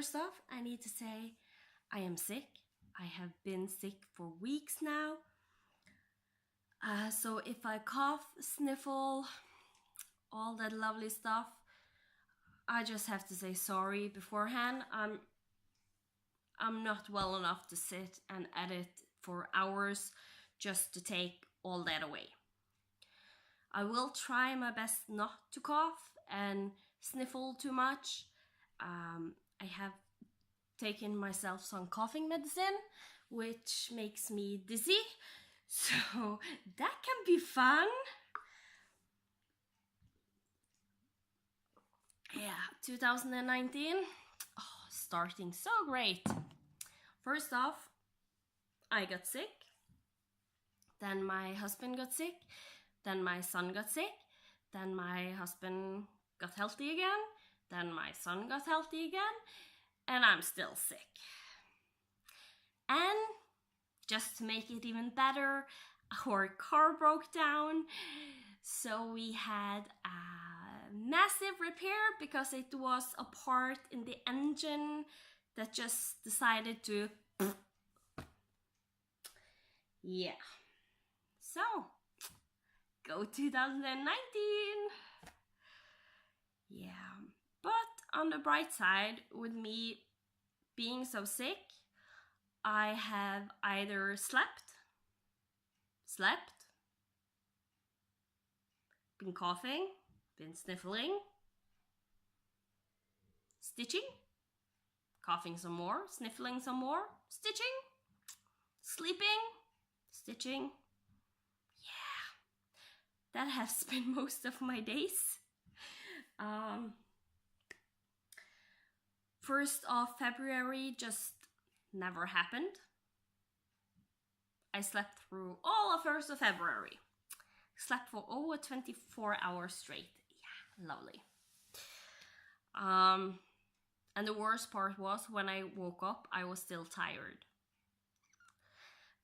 first off, I need to say I am sick. I have been sick for weeks now. So if I cough, sniffle, all that lovely stuff, I just have to say sorry beforehand. I'm not well enough to sit and edit for hours just to take all that away. I will try my best not to cough and sniffle too much. I have taken myself some coughing medicine, which makes me dizzy, so that can be fun. Yeah, 2019, starting so great. First off, I got sick, then my husband got sick, then my son got sick, then my husband got healthy again, then my son got healthy again, and I'm still sick. And just to make it even better, our car broke down, so we had a massive repair because it was a part in the engine that just decided to... Yeah. So, go 2019! Yeah. But on the bright side, with me being so sick, I have either slept, been coughing, been sniffling, stitching, coughing some more, sniffling some more, stitching, sleeping, stitching. Yeah, that has been most of my days. 1st of February just never happened. I slept through all of 1st of February. Slept for over 24 hours straight. Yeah, lovely. And the worst part was when I woke up, I was still tired.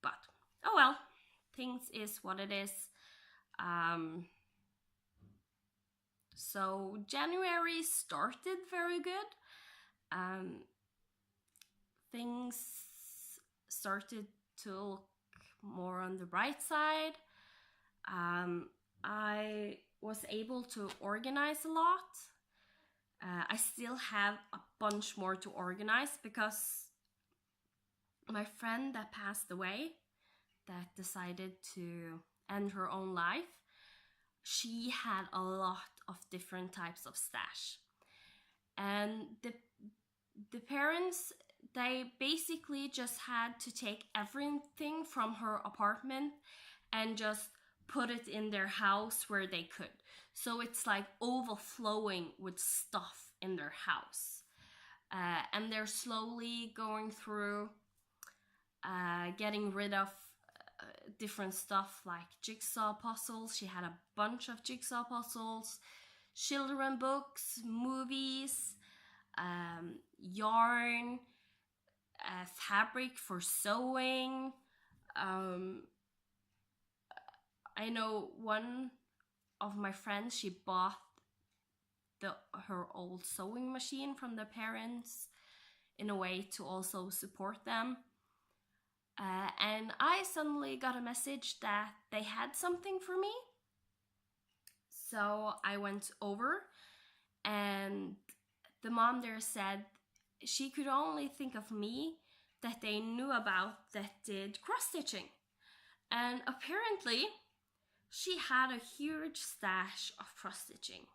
But, oh well, things is what it is. So January started very good. Things started to look more on the bright side. I was able to organize a lot. I still have a bunch more to organize because my friend that passed away, that decided to end her own life, she had a lot of different types of stash. And the parents, they basically just had to take everything from her apartment and just put it in their house where they could. So it's like overflowing with stuff in their house. And they're slowly going through getting rid of different stuff like jigsaw puzzles. She had a bunch of jigsaw puzzles, children books, movies, yarn, fabric for sewing. I know one of my friends, she bought her old sewing machine from their parents in a way to also support them. And I suddenly got a message that they had something for me. So I went over, and the mom there said she could only think of me that they knew about that did cross-stitching. And apparently she had a huge stash of cross-stitching.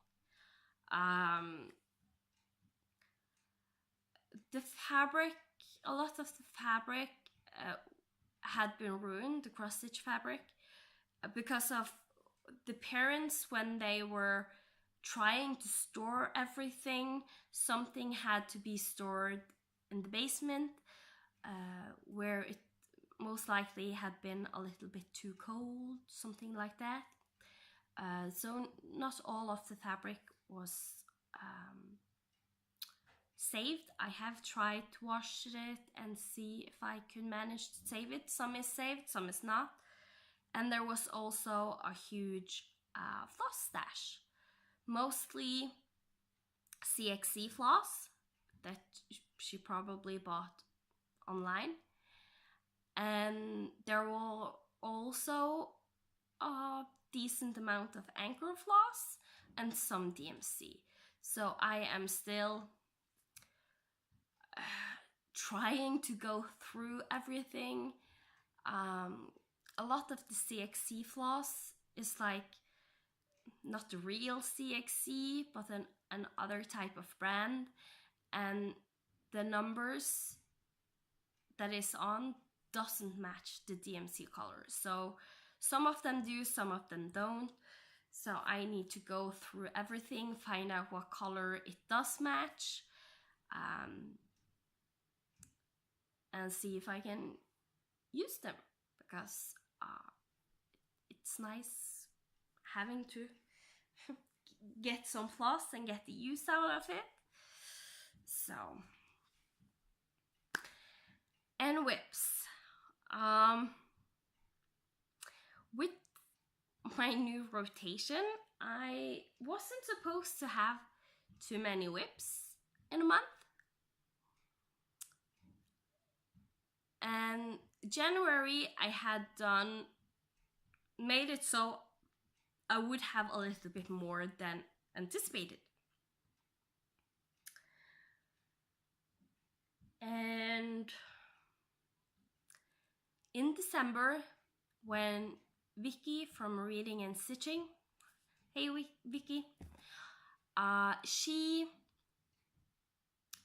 The fabric, a lot of the fabric had been ruined, the cross-stitch fabric, because of the parents. When they were trying to store everything, something had to be stored in the basement, where it most likely had been a little bit too cold, something like that. So not all of the fabric was saved. I have tried to wash it and see if I could manage to save it. Some is saved, some is not. And there was also a huge floss stash, mostly CXC floss that she probably bought online. And there were also a decent amount of Anchor floss and some DMC. So I am still trying to go through everything. A lot of the CXC floss is like not the real CXC, but an other type of brand, and the numbers that is on doesn't match the DMC colors. So some of them do, some of them don't. So I need to go through everything, find out what color it does match, and see if I can use them, because it's nice having to get some floss and get the use out of it. So, and whips. With my new rotation, I wasn't supposed to have too many whips in a month. And January I had made it so I would have a little bit more than anticipated. And in December, when Vicky from Reading and Stitching, hey Vicky, she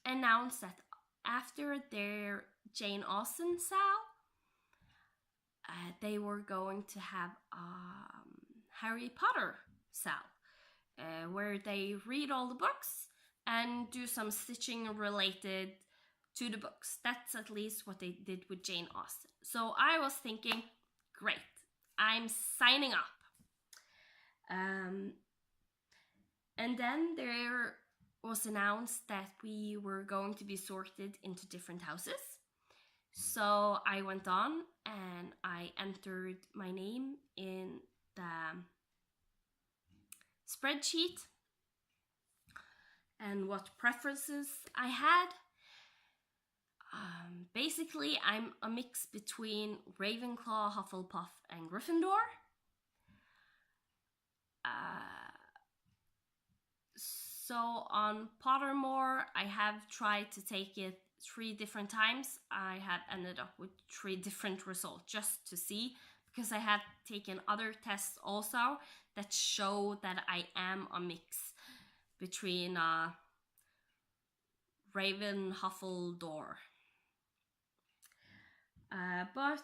announced that after their Jane Austen sale, they were going to have a Harry Potter sale, where they read all the books and do some stitching related to the books. That's at least what they did with Jane Austen. So I was thinking, great, I'm signing up. And then there was announced that we were going to be sorted into different houses. So I went on and I entered my name in the spreadsheet and what preferences I had. Basically, I'm a mix between Ravenclaw, Hufflepuff, and Gryffindor. So on Pottermore, I have tried to take it 3 different times. I had ended up with 3 different results just to see, because I had taken other tests also that show that I am a mix between Raven, Huffledore. But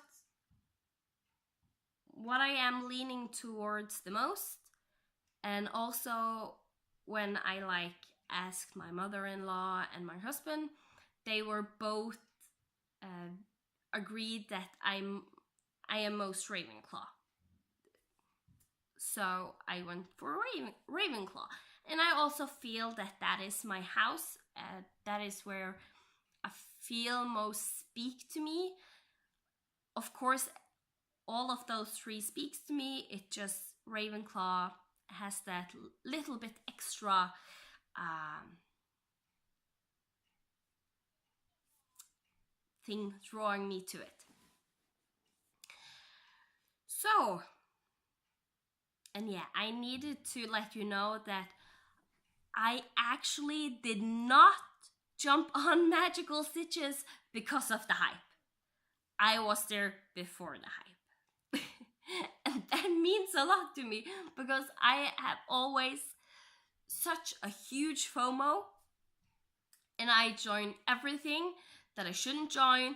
what I am leaning towards the most, and also when I asked my mother-in-law and my husband, they were both agreed that I am most Ravenclaw. So I went for Ravenclaw. And I also feel that is my house. That is where I feel most speak to me. Of course, all of those 3 speaks to me. It just, Ravenclaw has that little bit extra thing drawing me to it. So, and yeah, I needed to let you know that I actually did not jump on Magical Stitches because of the hype. I was there before the hype. And that means a lot to me, because I have always such a huge FOMO, and I join everything that I shouldn't join.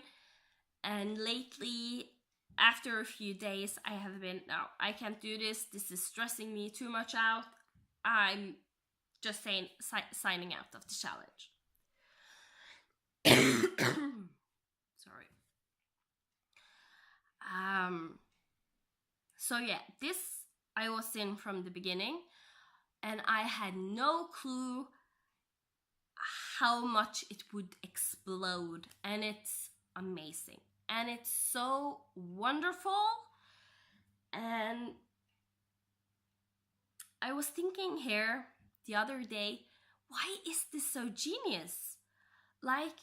And lately, after a few days, I have been, no, I can't do this. This is stressing me too much out. I'm just signing out of the challenge. Sorry. So yeah, this I was in from the beginning, and I had no clue how much it would explode, and it's amazing, and it's so wonderful. And I was thinking here the other day, why is this so genius? Like,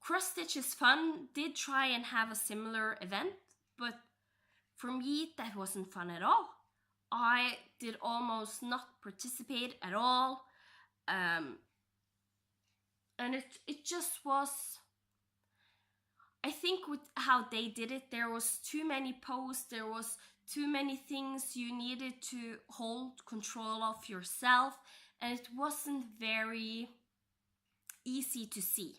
Cross Stitch is Fun did try and have a similar event, but for me that wasn't fun at all. I did almost not participate at all, and it just was, I think with how they did it, there was too many posts, there was too many things you needed to hold control of yourself, and it wasn't very easy to see.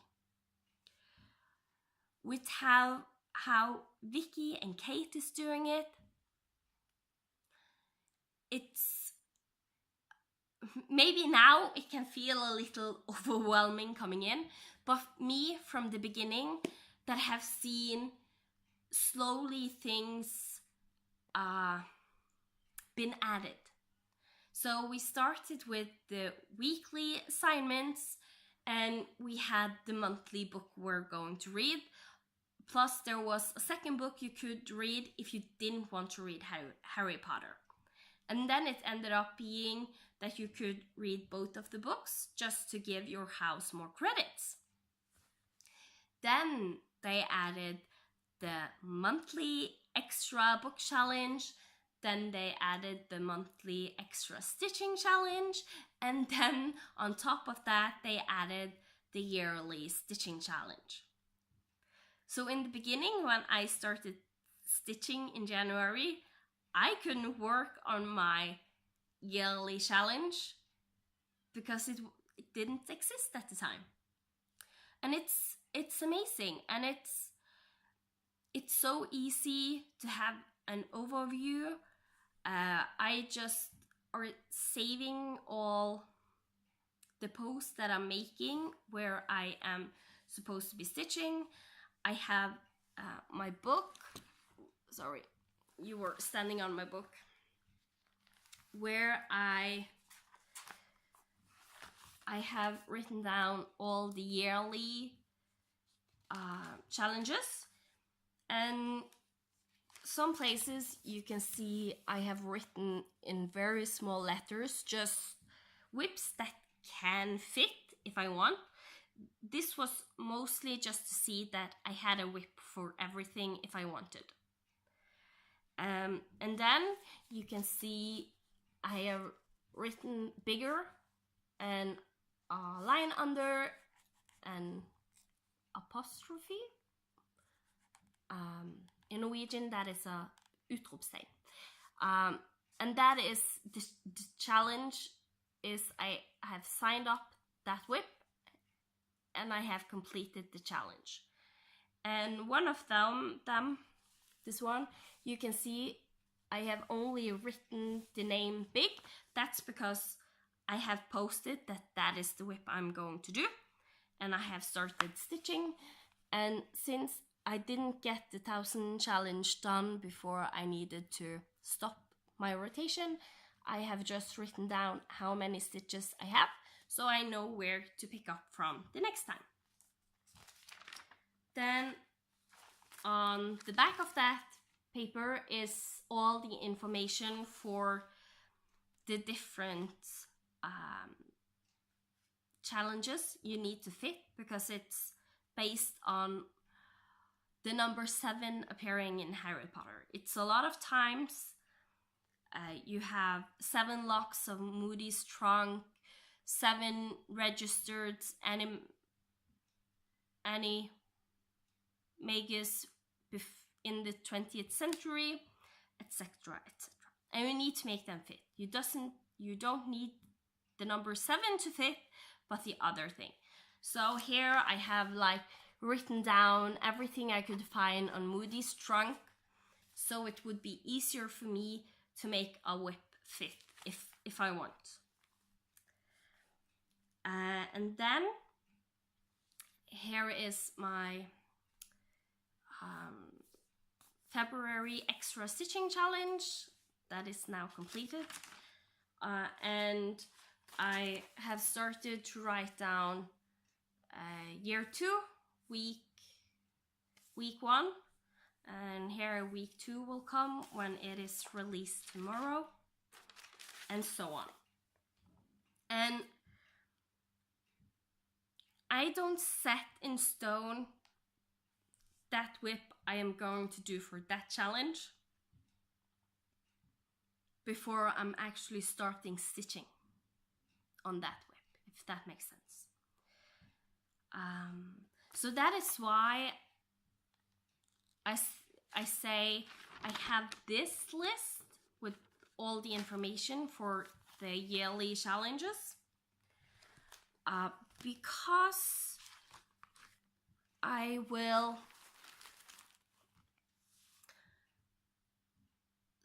With how Vicky and Kate is doing it, it's maybe now it can feel a little overwhelming coming in, but me from the beginning that have seen slowly things been added. So we started with the weekly assignments, and we had the monthly book we're going to read. Plus there was a second book you could read if you didn't want to read Harry Potter. And then it ended up being that you could read both of the books just to give your house more credits. Then they added the monthly extra book challenge. Then they added the monthly extra stitching challenge. And then on top of that, they added the yearly stitching challenge. So in the beginning, when I started stitching in January, I couldn't work on my yearly challenge because it didn't exist at the time. And it's amazing, and it's so easy to have an overview. I just are saving all the posts that I'm making where I am supposed to be stitching. I have my book. Sorry, you were standing on my book, where I have written down all the yearly challenges, and some places you can see I have written in very small letters just whips that can fit if I want. This was mostly just to see that I had a whip for everything if I wanted. And then you can see I have written bigger and a line under an apostrophe. In Norwegian, that is a utropstegn. And that is the challenge is I have signed up that whip and I have completed the challenge. And one of them, this one, you can see I have only written the name big. That's because I have posted that is the whip I'm going to do, and I have started stitching. And since I didn't get the 1000 challenge done before I needed to stop my rotation, I have just written down how many stitches I have, so I know where to pick up from the next time. Then on the back of that paper is all the information for the different challenges you need to fit, because it's based on the number 7 appearing in Harry Potter. It's a lot of times you have 7 locks of Moody's trunk, 7 registered animagus in the 20th century, etc., etc. And you need to make them fit. You don't need the number 7 to fit, but the other thing. So here I have like written down everything I could find on Moody's trunk, so it would be easier for me to make a whip fit if I want. And then here is my February extra stitching challenge that is now completed, and I have started to write down year 2, week 1, and here week 2 will come when it is released tomorrow, and so on. And I don't set in stone that whip I am going to do for that challenge before I'm actually starting stitching on that whip, if that makes sense. So that is why I say I have this list with all the information for the yearly challenges, because I will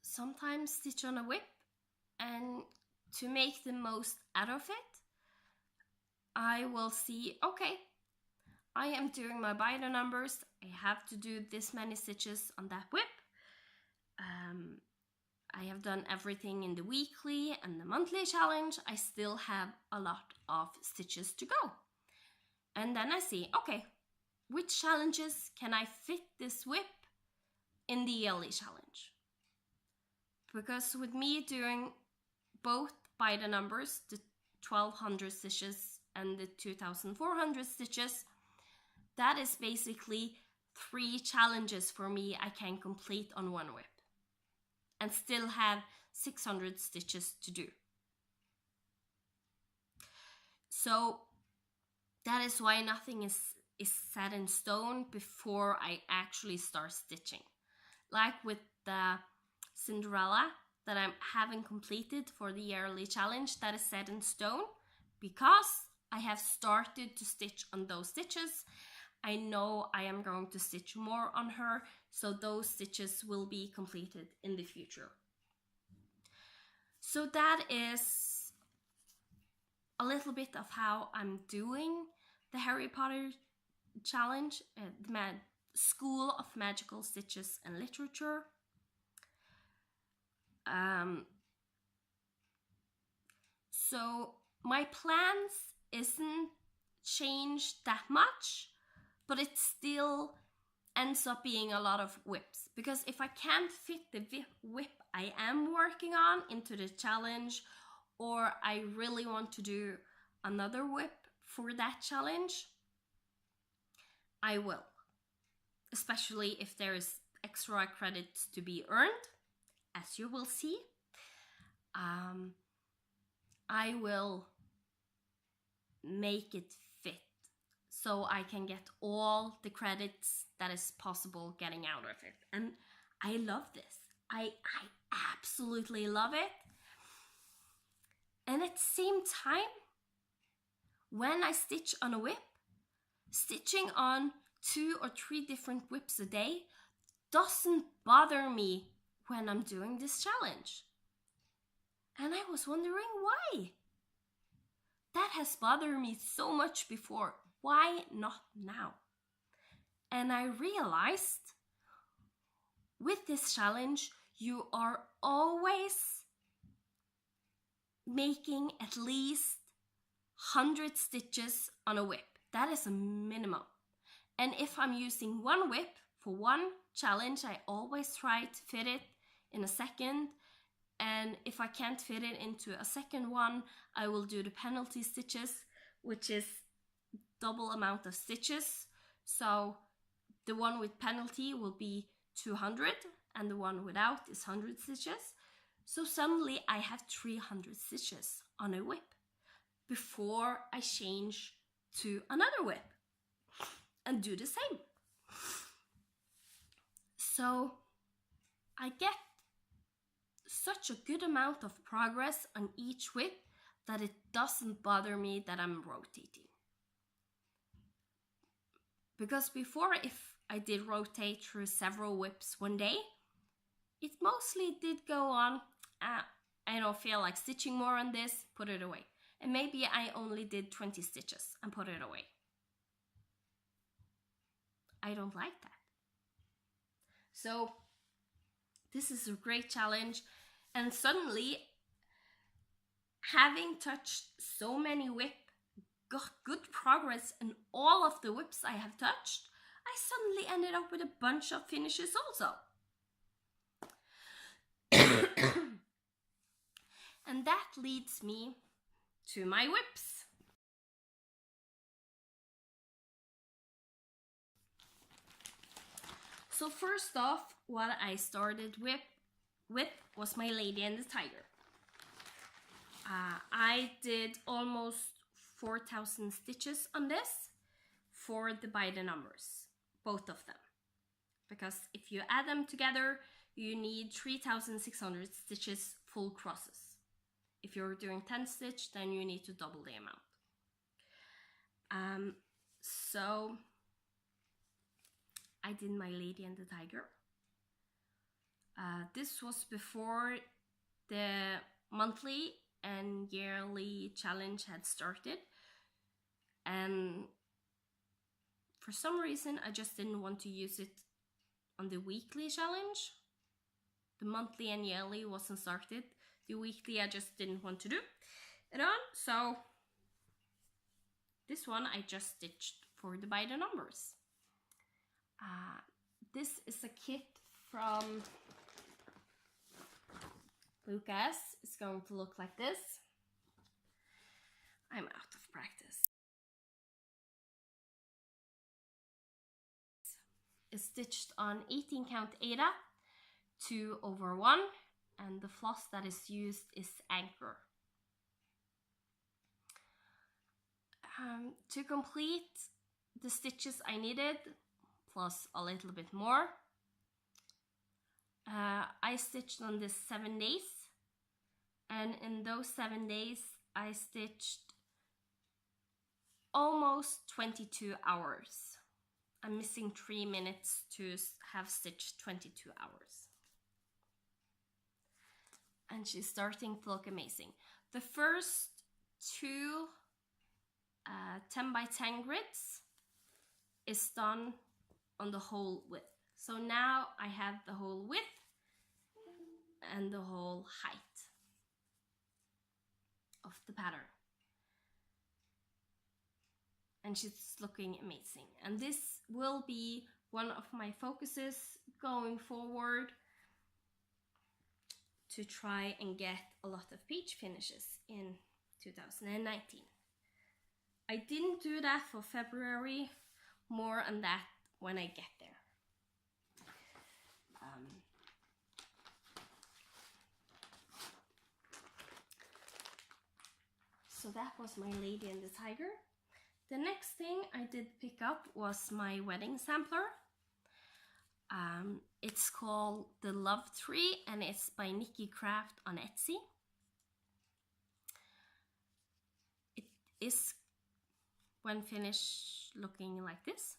sometimes stitch on a whip, and to make the most out of it, I will see, okay, I am doing my binder numbers, I have to do this many stitches on that whip. I have done everything in the weekly and the monthly challenge. I still have a lot of stitches to go. And then I see, okay, which challenges can I fit this whip in the yearly challenge? Because with me doing both binder numbers, the 1200 stitches and the 2400 stitches, that is basically 3 challenges for me I can complete on one whip and still have 600 stitches to do. So that is why nothing is set in stone before I actually start stitching. Like with the Cinderella that I haven't completed for the yearly challenge, that is set in stone because I have started to stitch on those stitches. I know I am going to stitch more on her, so those stitches will be completed in the future. So that is a little bit of how I'm doing the Harry Potter challenge, the School of Magical Stitches and Literature. So my plans isn't changed that much, but it still ends up being a lot of whips, because if I can't fit the whip I am working on into the challenge, or I really want to do another whip for that challenge, I will. Especially if there is extra credits to be earned, as you will see. I will make it fit so I can get all the credits that is possible getting out of it. And I love this. I absolutely love it. And at the same time, when I stitch on a whip, stitching on 2 or 3 different whips a day doesn't bother me when I'm doing this challenge. And I was wondering why. That has bothered me so much before. Why not now? And I realized with this challenge, you are always making at least 100 stitches on a whip. That is a minimum. And if I'm using one whip for one challenge, I always try to fit it in a second. And if I can't fit it into a second one, I will do the penalty stitches, which is double amount of stitches. So the one with penalty will be 200 and the one without is 100 stitches. So suddenly I have 300 stitches on a whip before I change to another whip and do the same. So I get such a good amount of progress on each whip that it doesn't bother me that I'm rotating. Because before, if I did rotate through several whips one day, it mostly did go on, I don't feel like stitching more on this, put it away. And maybe I only did 20 stitches and put it away. I don't like that. So this is a great challenge. And suddenly, having touched so many whips, got good progress in all of the whips I have touched, I suddenly ended up with a bunch of finishes also. And that leads me to my whips. So first off, what I started with was my Lady and the Tiger. I did almost 4,000 stitches on this for the by the numbers, both of them. Because if you add them together, you need 3,600 stitches full crosses. If you're doing 10 stitch, then you need to double the amount. So I did my Lady and the Tiger. This was before the monthly and yearly challenge had started, and for some reason I just didn't want to use it on the weekly challenge. The monthly and yearly wasn't started. The weekly I just didn't want to do it on, so this one I just stitched for the by the numbers. This is a kit from Lucas. It's going to look like this. I'm out of practice. It's stitched on 18 count Aida 2/1, and the floss that is used is Anchor. To complete the stitches I needed, plus a little bit more, I stitched on this 7 days, and in those 7 days I stitched almost 22 hours. I'm missing 3 minutes to have stitched 22 hours. And she's starting to look amazing. The first two 10 by 10 grids is done on the whole width. So now I have the whole width and the whole height of the pattern. And she's looking amazing. And this will be one of my focuses going forward, to try and get a lot of page finishes in 2019. I didn't do that for February, more on that when I get there. So that was my Lady and the Tiger. The next thing I did pick up was my wedding sampler. It's called The Love Tree, and it's by Nikki Craft on Etsy. It is, when finished, looking like this.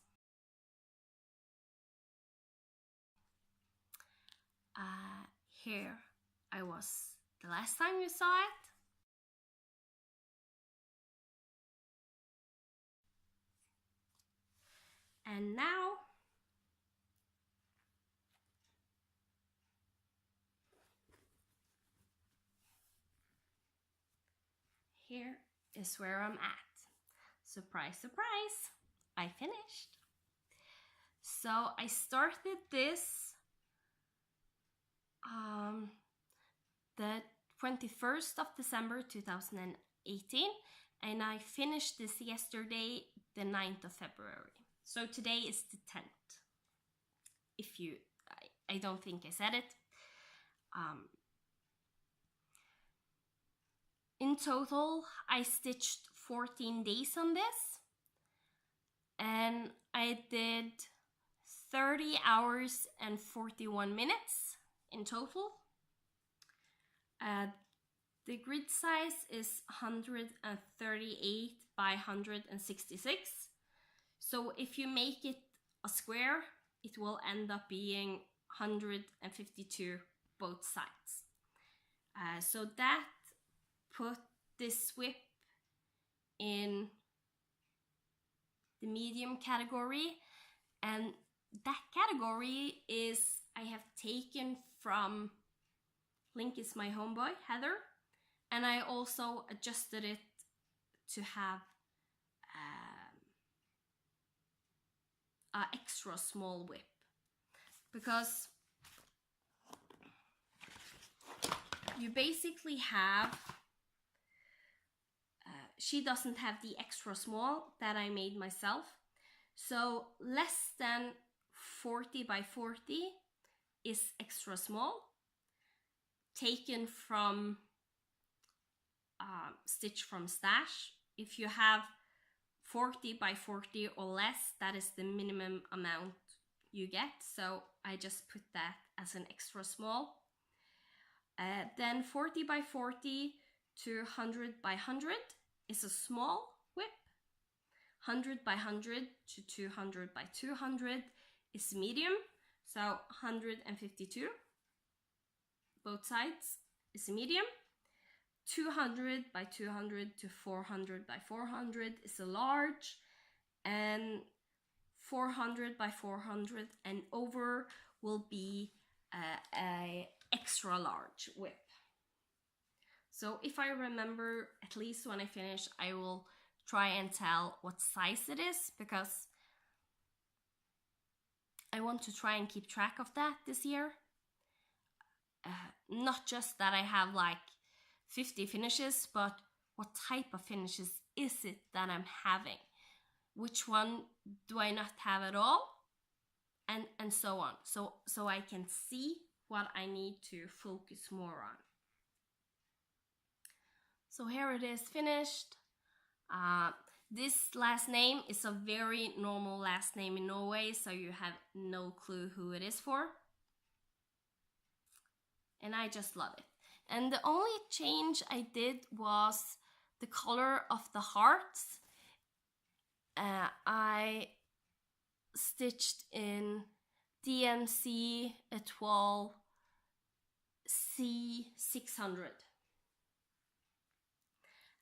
Here I was the last time you saw it. And now here is where I'm at. Surprise, surprise, I finished. So I started this the 21st of December 2018, and I finished this yesterday, the 9th of February. So today is the 10th. If you, I don't think I said it. In total, I stitched 14 days on this, and I did 30 hours and 41 minutes in total. The grid size is 138 by 166. So if you make it a square, it will end up being 152 both sides. So that put this whip in the medium category, and that category is I have taken from Link is my homeboy, Heather, and I also adjusted it to have an extra small whip, because you basically have she doesn't have the extra small that I made myself, so less than 40 by 40 is extra small, taken from stitch from stash. If you have 40 by 40 or less, that is the minimum amount you get, so I just put that as an extra small. Then 40 by 40 to 100 by 100 is a small whip. 100 by 100 to 200 by 200 is medium, so 152 both sides is a medium. 200 by 200 to 400 by 400 is a large, and 400 by 400 and over will be a extra large whip. So if I remember, at least when I finish, I will try and tell what size it is, because I want to try and keep track of that this year. Not just that I have like 50 finishes, but what type of finishes is it that I'm having? Which one do I not have at all? And so on. So I can see what I need to focus more on. So here it is finished. This last name is a very normal last name in Norway, so you have no clue who it is for. And I just love it. And the only change I did was the color of the hearts. I stitched in DMC Etoile C600.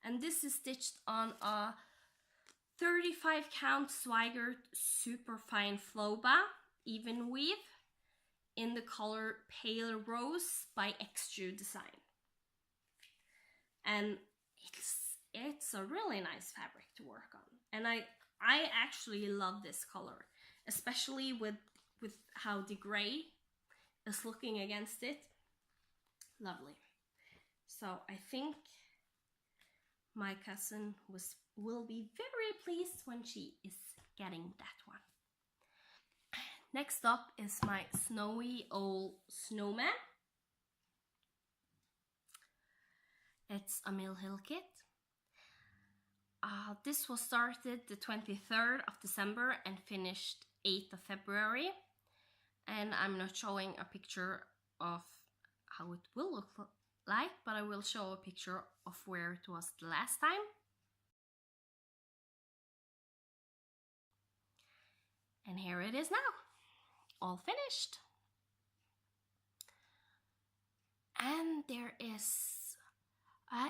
And this is stitched on a 35 count Swigert Superfine Flowba even weave in the color Pale Rose by Extrude Design. And it's a really nice fabric to work on. And I actually love this color, especially with how the gray is looking against it. Lovely. So I think my cousin will be very pleased when she is getting that one. Next up is my snowy old snowman. It's a Mill Hill kit. This was started the 23rd of December and finished 8th of February. And I'm not showing a picture of how it will look like, but I will show a picture of where it was the last time. And here it is now, all finished. And there is,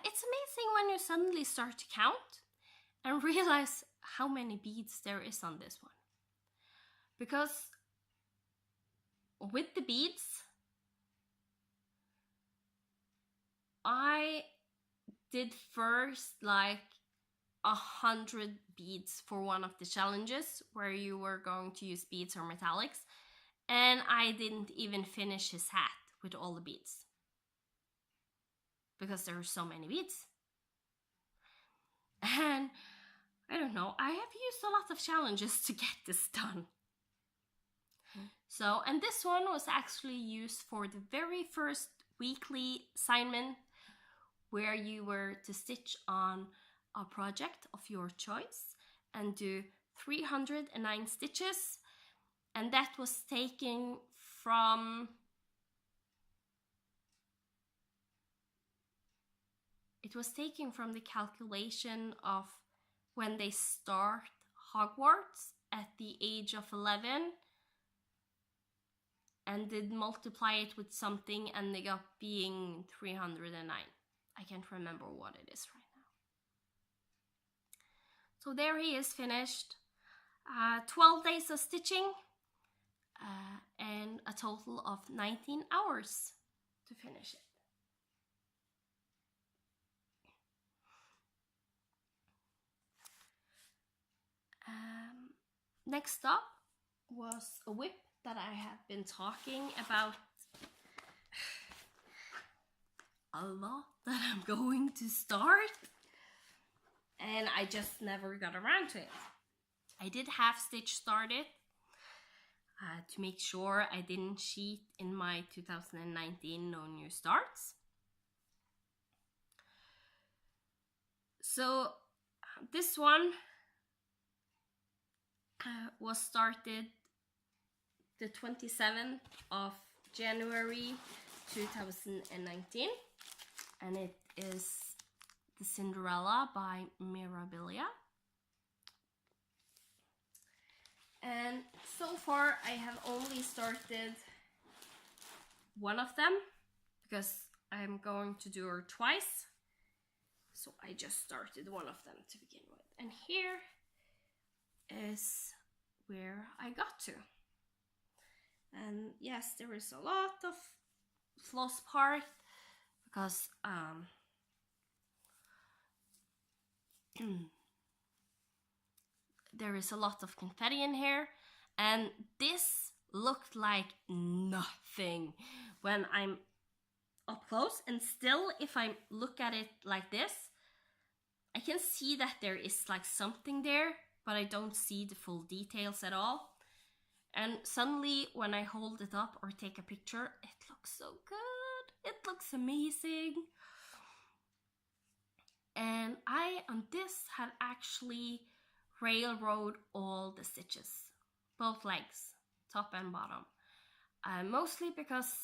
it's amazing when you suddenly start to count and realize how many beads there is on this one. Because with the beads, I did first like 100 beads for one of the challenges where you were going to use beads or metallics, and I didn't even finish his hat with all the beads because there are so many beads. And I don't know, I have used a lot of challenges to get this done. So, and this one was actually used for the very first weekly assignment where you were to stitch on a project of your choice and do 309 stitches, and that was taken from the calculation of when they start Hogwarts at the age of 11 and did multiply it with something and they got being 309. I can't remember what it is right now. So there he is finished. 12 days of stitching and a total of 19 hours to finish it. Next up was a whip that I have been talking about a lot that I'm going to start, and I just never got around to it. I did half stitch started to make sure I didn't cheat in my 2019 No New Starts. So this one was started the 27th of January 2019, and it is the Cinderella by Mirabilia. And so far I have only started one of them because I'm going to do her twice. So I just started one of them to begin with. And here is where I got to. And yes, there is a lot of floss part because there is a lot of confetti in here, and this looked like nothing when I'm up close, and still if I look at it like this, I can see that there is like something there, but I don't see the full details at all. And suddenly when I hold it up or take a picture, it looks so good. It looks amazing. And I, on this, had actually railroad all the stitches, both legs, top and bottom. Mostly because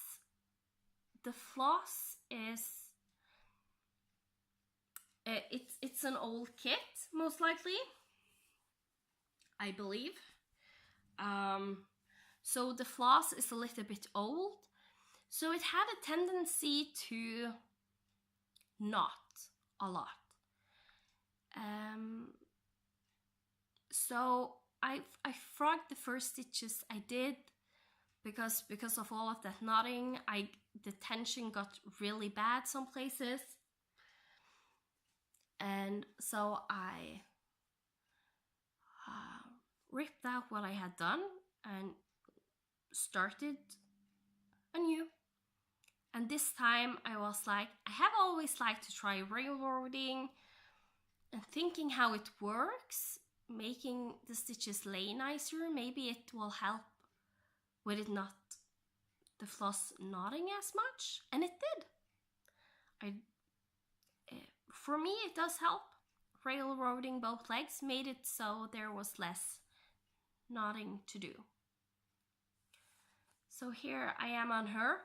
the floss is, it's an old kit, most likely, I believe. So the floss is a little bit old, so it had a tendency to knot a lot. So I frogged the first stitches I did because of all of that knotting. The tension got really bad some places, and so I ripped out what I had done and started anew. And this time I was like, I have always liked to try railroading and thinking how it works, making the stitches lay nicer. Maybe it will help with it not the floss knotting as much, and it did. For me it does help. Railroading both legs made it so there was less knotting to do. So here I am on her.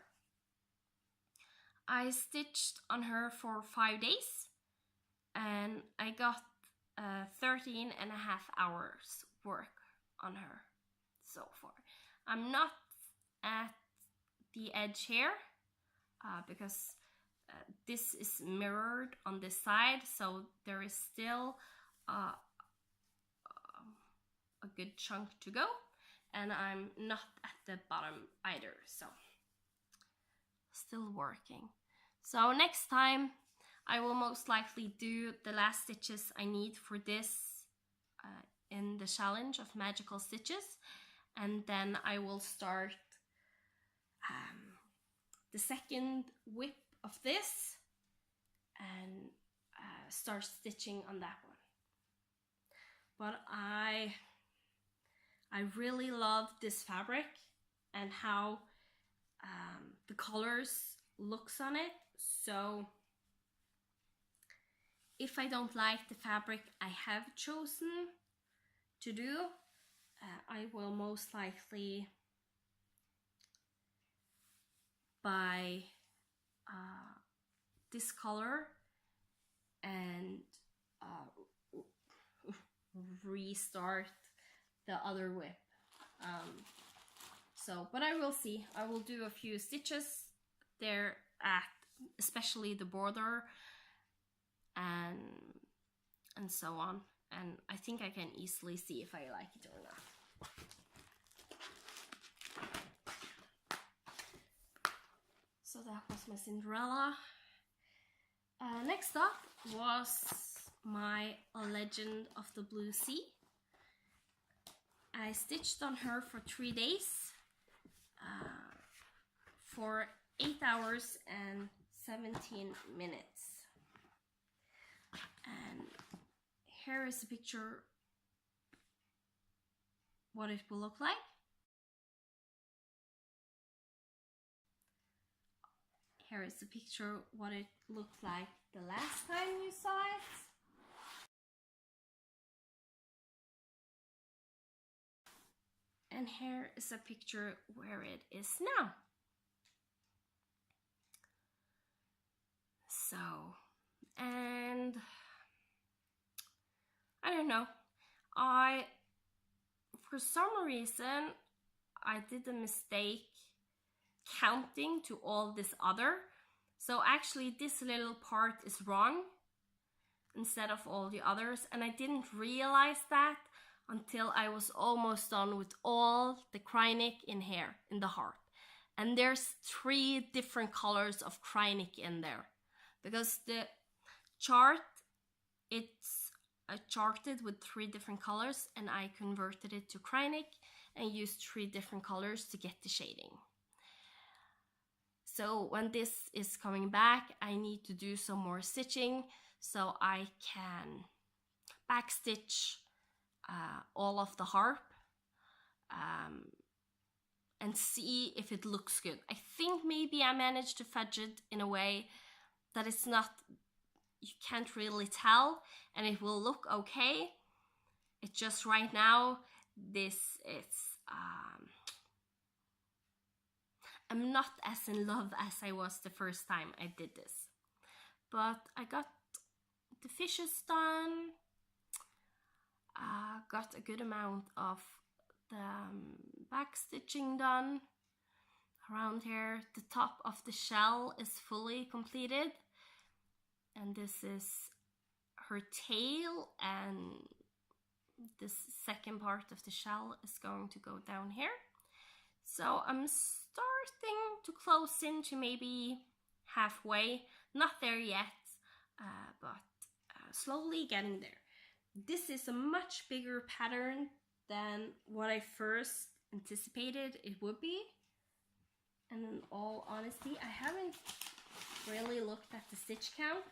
I stitched on her for 5 days and I got 13 and a half hours work on her so far. I'm not at the edge here because this is mirrored on this side, so there is still a good chunk to go, and I'm not at the bottom either, so still working. So next time I will most likely do the last stitches I need for this in the challenge of magical stitches, and then I will start the second whip of this and start stitching on that one. But I really love this fabric and how the colors looks on it. So if I don't like the fabric I have chosen to do, I will most likely buy this color and restart the other whip. But I will see. I will do a few stitches there at especially the border and so on, and I think I can easily see if I like it or not. So that was my Cinderella. Next up was my Legend of the Blue Sea. I stitched on her for 3 days for 8 hours and 17 minutes. And here is a picture what it will look like. Here is a picture what it looked like the last time you saw it. And here is a picture where it is now. So, and I don't know, for some reason, I did a mistake counting to all this other. So actually this little part is wrong instead of all the others. And I didn't realize that until I was almost done with all the Krynic in here, in the heart. And there's 3 different colors of Krynic in there. Because the chart, it's charted with 3 different colors, and I converted it to Krynic and used 3 different colors to get the shading. So when this is coming back, I need to do some more stitching so I can backstitch all of the harp and see if it looks good. I think maybe I managed to fudge it in a way that it's not, you can't really tell, and it will look okay. It's just right now, this is, I'm not as in love as I was the first time I did this. But I got the fishes done, got a good amount of the back stitching done around here. The top of the shell is fully completed, and this is her tail, and this second part of the shell is going to go down here. So I'm starting to close in to maybe halfway, not there yet, but slowly getting there. This is a much bigger pattern than what I first anticipated it would be. And in all honesty, I haven't really looked at the stitch count.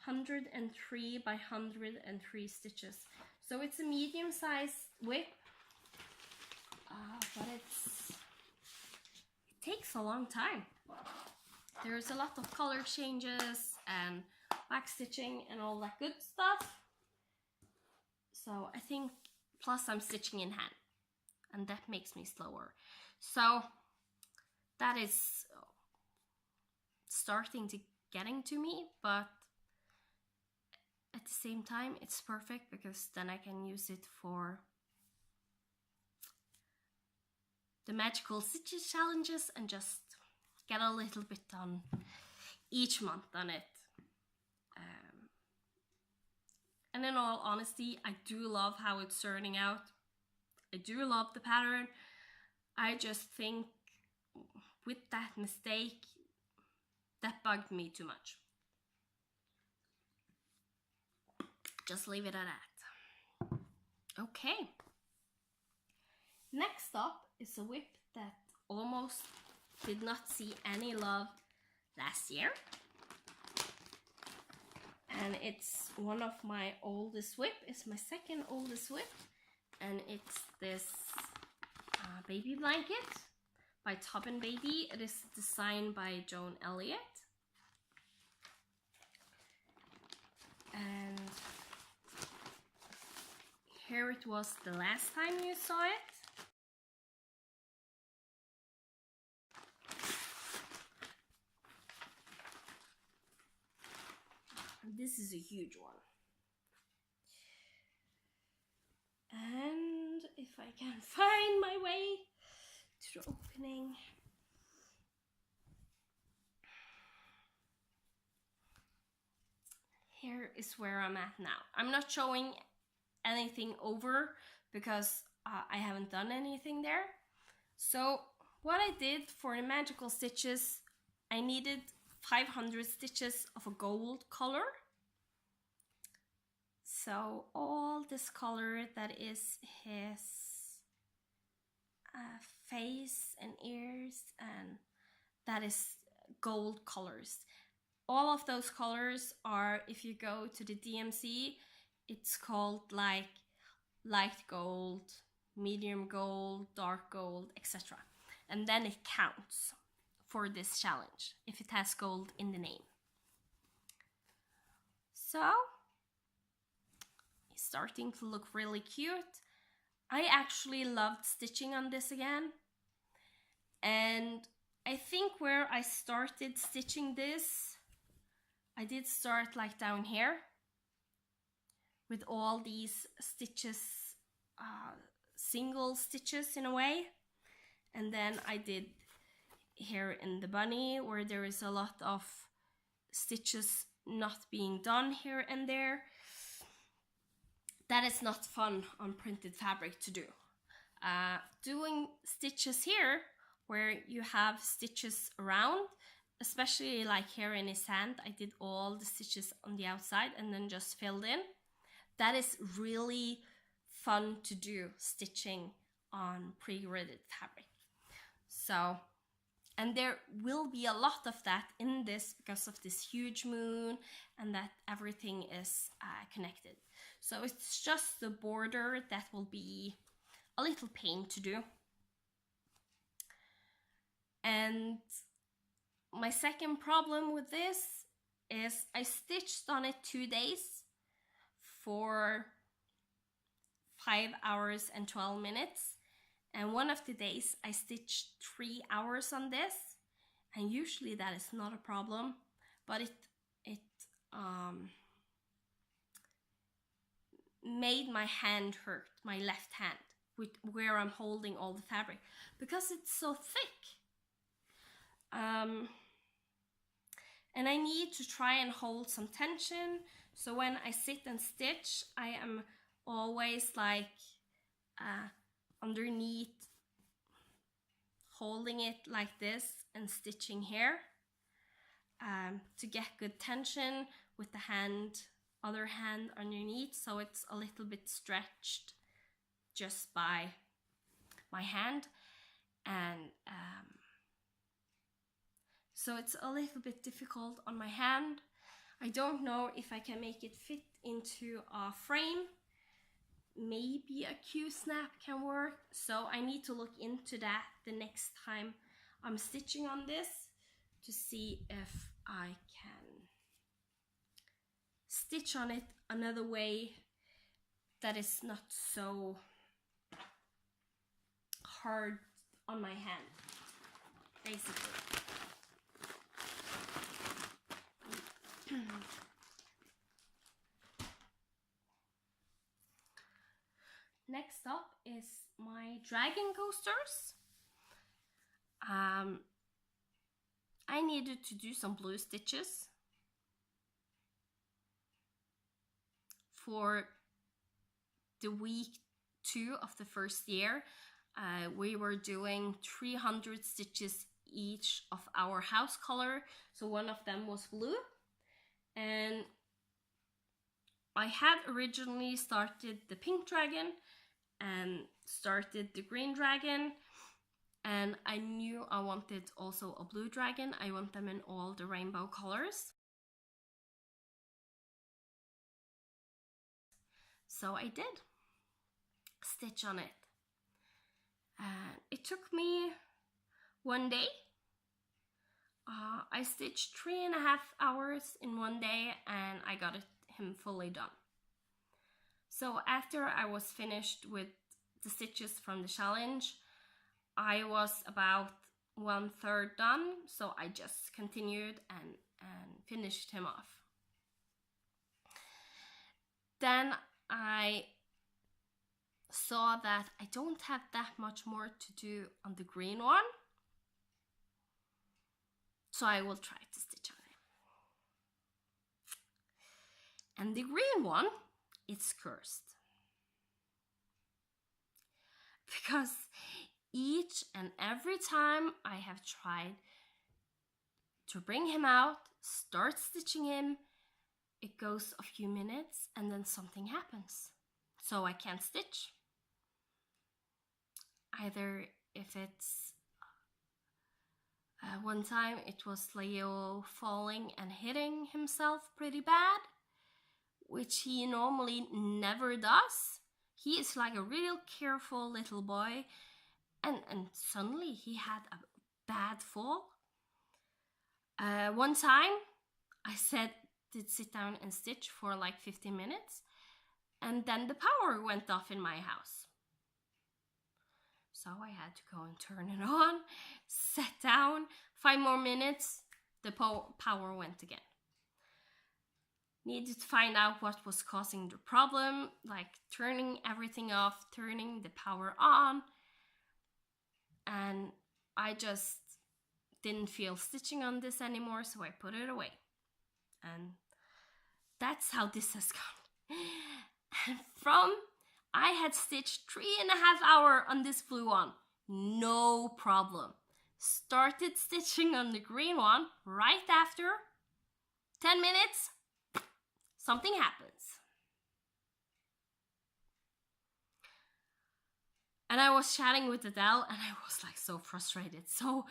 103 by 103 stitches. So it's a medium-sized whip, but it takes a long time. There's a lot of color changes and back stitching and all that good stuff. So I think, plus I'm stitching in hand, and that makes me slower. So that is starting to getting to me, but at the same time it's perfect because then I can use it for the magical stitches challenges and just get a little bit done each month on it. And in all honesty, I do love how it's turning out. I do love the pattern. I just think with that mistake, that bugged me too much. Just leave it at that. Okay. Next up is a whip that almost did not see any love last year. And it's one of my oldest whip. It's my second oldest whip. And it's this baby blanket by Tobin Baby. It is designed by Joan Elliott. And here it was the last time you saw it. This is a huge one. And if I can find my way to the opening. Here is where I'm at now. I'm not showing anything over because I haven't done anything there. So what I did for the magical stitches, I needed 500 stitches of a gold color. So all this color that is his face and ears, and that is gold colors. All of those colors are, if you go to the DMC, it's called like light gold, medium gold, dark gold, etc. and then it counts for this challenge if it has gold in the name. So it's starting to look really cute. I actually loved stitching on this again, and I think where I started stitching this, I did start like down here with all these stitches, single stitches in a way, and then I did here in the bunny where there is a lot of stitches not being done here and there. That is not fun on printed fabric to do. Doing stitches here where you have stitches around, especially like here in his hand, I did all the stitches on the outside and then just filled in. That is really fun to do, stitching on pre-gridded fabric. So, and there will be a lot of that in this because of this huge moon and that everything is connected. So it's just the border that will be a little pain to do. And my second problem with this is I stitched on it 2 days for 5 hours and 12 minutes. And one of the days I stitched 3 hours on this. And usually that is not a problem, but it made my hand hurt, my left hand, where I'm holding all the fabric, because it's so thick. And I need to try and hold some tension. So when I sit and stitch, I am always like underneath, holding it like this and stitching here to get good tension with the other hand underneath, so it's a little bit stretched just by my hand. And so it's a little bit difficult on my hand. I don't know if I can make it fit into a frame. Maybe a Q-snap can work, so I need to look into that the next time I'm stitching on this to see if I can stitch on it another way that is not so hard on my hand, basically. Next up is my dragon coasters. I needed to do some blue stitches for the week 2 of the first year. We were doing 300 stitches each of our house color, so one of them was blue. And I had originally started the pink dragon and started the green dragon, and I knew I wanted also a blue dragon. I want them in all the rainbow colors. So I did stitch on it. It took me 1 day. I stitched 3.5 hours in 1 day and I got him fully done. So after I was finished with the stitches from the challenge, I was about 1/3 done, so I just continued and finished him off. Then I saw that I don't have that much more to do on the green one, so I will try to stitch on it. And the green one, it's cursed, because each and every time I have tried to bring him out, start stitching him, it goes a few minutes and then something happens, so I can't stitch. Either if it's one time it was Leo falling and hitting himself pretty bad, which he normally never does. He is like a real careful little boy, and suddenly he had a bad fall. One time I did sit down and stitch for like 15 minutes, and then the power went off in my house. So I had to go and turn it on, sat down, 5 more minutes, the power went again. Needed to find out what was causing the problem, like turning everything off, turning the power on, and I just didn't feel stitching on this anymore, so I put it away. And that's how this has gone. And I had stitched 3.5 hours on this blue one, no problem. Started stitching on the green one right after, 10 minutes, something happens. And I was chatting with Adele and I was like so frustrated. So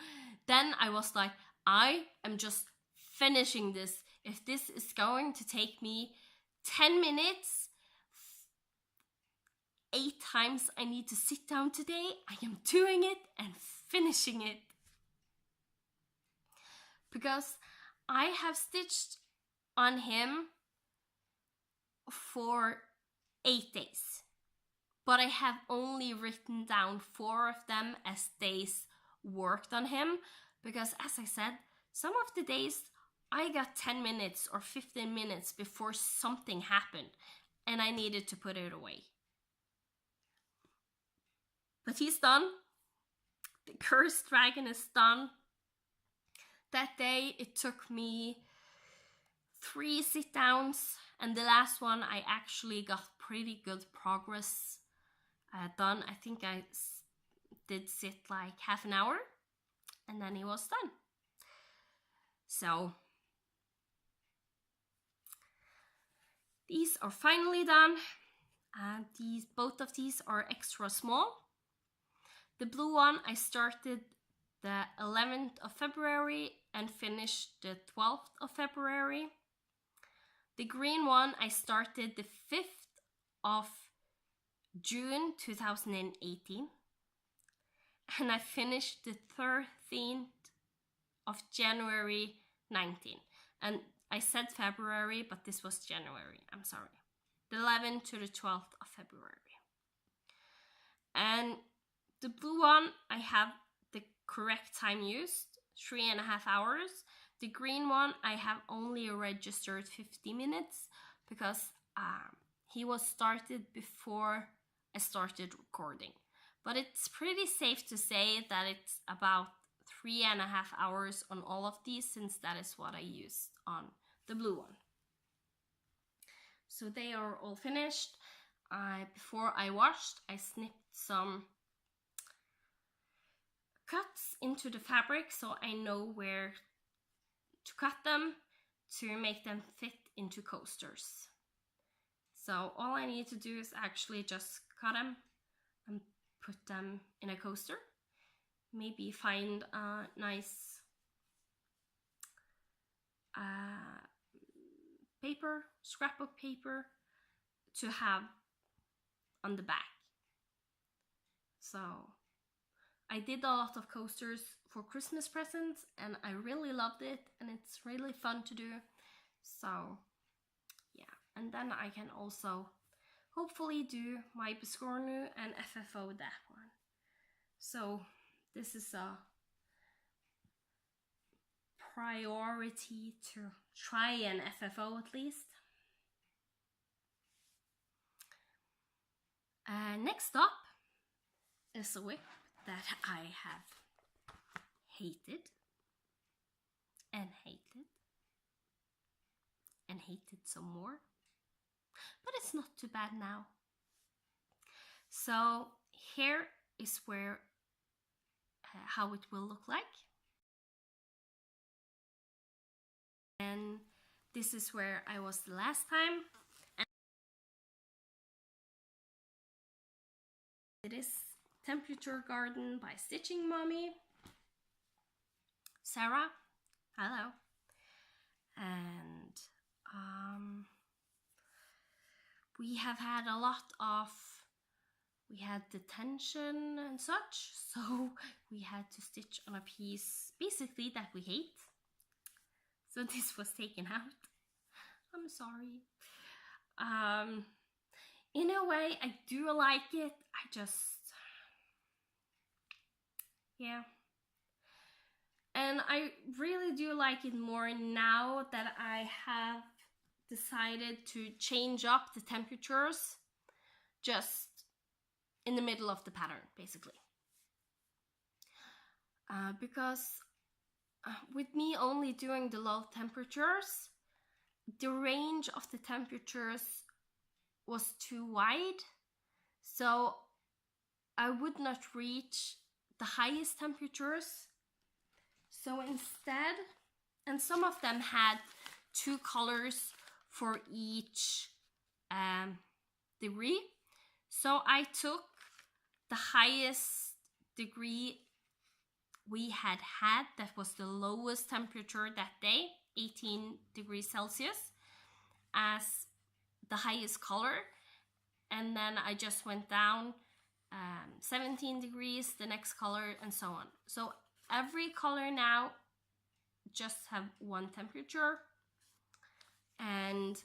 then I was like, I am just finishing this. If this is going to take me 10 minutes, 8 times I need to sit down today, I am doing it and finishing it. Because I have stitched on him for 8 days. But I have only written down 4 of them as days worked on him. Because as I said, some of the days I got 10 minutes or 15 minutes before something happened. And I needed to put it away. But he's done. The cursed dragon is done. That day it took me 3 sit downs. And the last one I actually got pretty good progress done. I think I did sit like half an hour and then he was done. So these are finally done. And both of these are extra small. The blue one I started the 11th of February and finished the 12th of February. The green one I started the 5th of June 2018 and I finished the 13th of January 19. And I said February, but this was January, I'm sorry. The 11th to the 12th of February. And the blue one, I have the correct time used, 3.5 hours. The green one, I have only registered 50 minutes because he was started before I started recording. But it's pretty safe to say that it's about 3.5 hours on all of these, since that is what I used on the blue one. So they are all finished. Before I washed, I snipped some cuts into the fabric so I know where to cut them to make them fit into coasters. So all I need to do is actually just cut them and put them in a coaster. Maybe find a nice paper, scrapbook paper to have on the back. So I did a lot of coasters for Christmas presents and I really loved it and it's really fun to do. So yeah, and then I can also hopefully do my Biscornu and FFO that one. So this is a priority to try an FFO at least. Next up is a whip that I have hated and hated and hated some more, but it's not too bad now. So here is where how it will look like, and this is where I was the last time. And it is Temperature Garden by Stitching Mommy. Sarah, hello. And we have had a lot of we had detention and such, so we had to stitch on a piece basically that we hate. So this was taken out. I'm sorry. In a way, I do like it. I just, yeah. And I really do like it more now that I have decided to change up the temperatures just in the middle of the pattern, basically. Because with me only doing the low temperatures, the range of the temperatures was too wide, so I would not reach the highest temperatures. So instead, and some of them had 2 colors for each degree, so I took the highest degree we had that was the lowest temperature that day, 18 degrees Celsius, as the highest color, and then I just went down 17 degrees, the next color, and so on. So every color now just have 1 temperature, and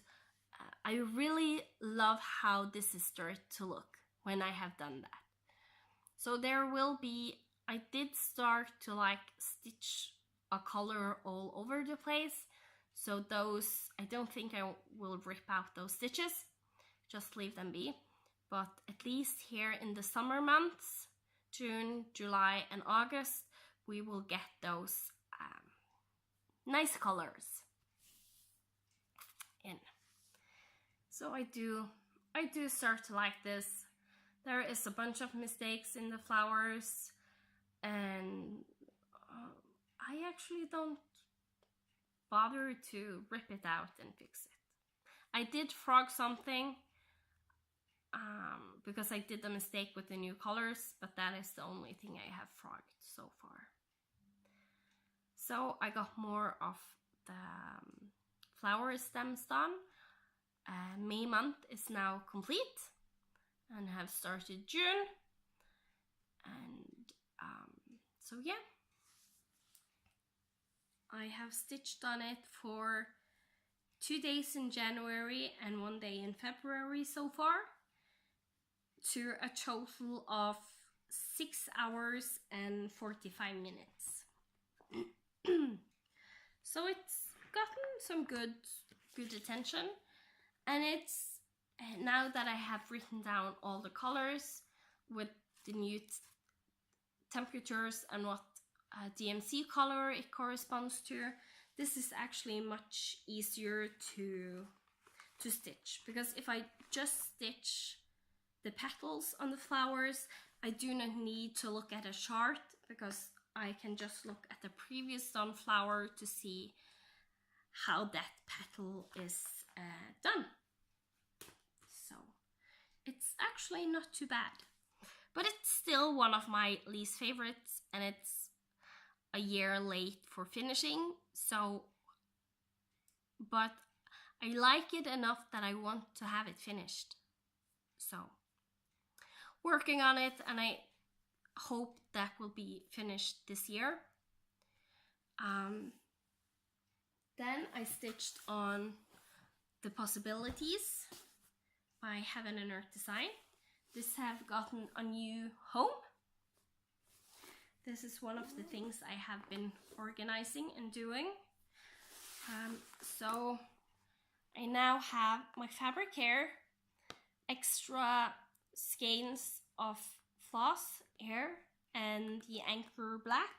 I really love how this is started to look when I have done that. So there will be, I did start to like stitch a color all over the place. So those, I don't think I will rip out those stitches, just leave them be. But at least here in the summer months, June, July, and August, we will get those nice colors in. So I do start to like this. There is a bunch of mistakes in the flowers, and I actually don't bother to rip it out and fix it. I did frog something because I did a mistake with the new colors, but that is the only thing I have frogged so far. So I got more of the flower stems done. May month is now complete and have started June, and so yeah, I have stitched on it for 2 days in January and 1 day in February so far, to a total of 6 hours and 45 minutes. So it's gotten some good attention, and it's now that I have written down all the colors with the new temperatures and what DMC color it corresponds to, this is actually much easier to stitch, because if I just stitch the petals on the flowers, I do not need to look at a chart, because I can just look at the previous done flower to see how that petal is done. So it's actually not too bad, but it's still one of my least favorites, and it's a year late for finishing. So, but I like it enough that I want to have it finished. So working on it, and I hope that will be finished this year. Then I stitched on the Possibilities by Heaven and Earth Design. This have gotten a new home. This is one of the things I have been organizing and doing. So I now have my fabric here, extra skeins of floss here, and the anchor black,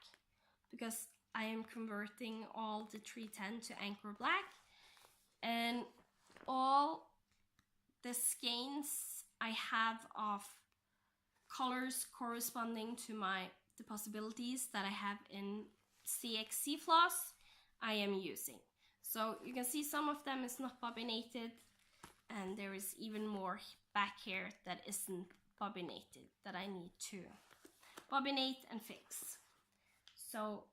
because I am converting all the 310 to anchor black, and all the skeins I have of colors corresponding to the Possibilities that I have in CXC floss I am using. So you can see some of them is not bobbinated, and there is even more back here that isn't bobbinated that I need to bobbinate and fix. So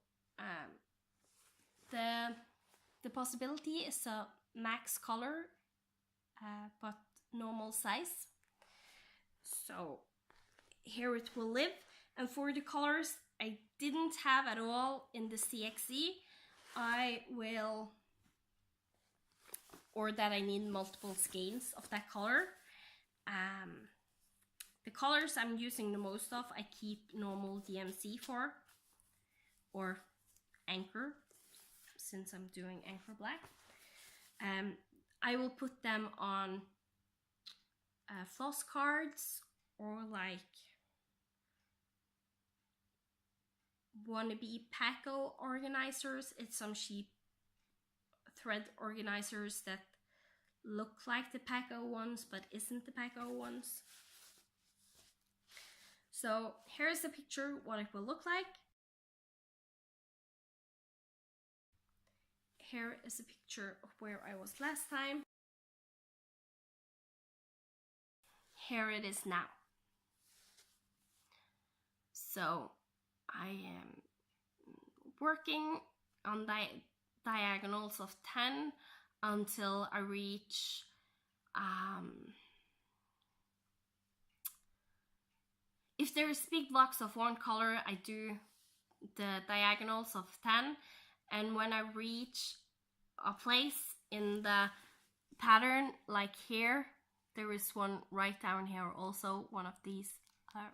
the Possibility is a max color but normal size. So here it will live. And for the colors I didn't have at all in the CXE, I will, or that I need multiple skeins of that color. The colors I'm using the most of, I keep normal DMC for, or Anchor, since I'm doing Anchor Black. I will put them on floss cards, or like wannabe Paco organizers. It's some cheap thread organizers that look like the Paco ones but isn't the Paco ones. So here's a picture what it will look like. Here is a picture of where I was last time. Here it is now. So I am working on diagonals of 10 until I reach if there's big blocks of one color, I do the diagonals of 10, and when I reach a place in the pattern, like here, there is one right down here also, one of these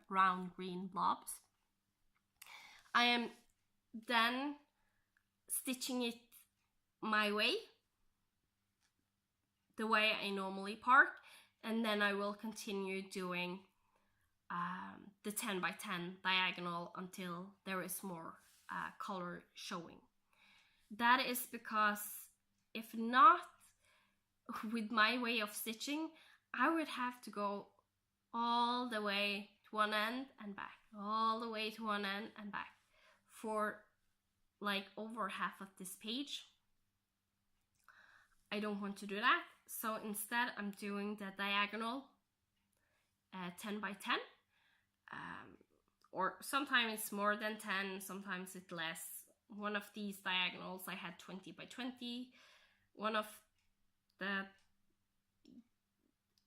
round green blobs, I am then stitching it my way, the way I normally park, and then I will continue doing the 10 by 10 diagonal until there is more color showing. That is because if not, with my way of stitching, I would have to go all the way to one end and back, all the way to one end and back for like over half of this page. I don't want to do that, so instead I'm doing the diagonal 10 by 10, or sometimes it's more than 10, sometimes it's less. One of these diagonals I had 20 by 20. One of the,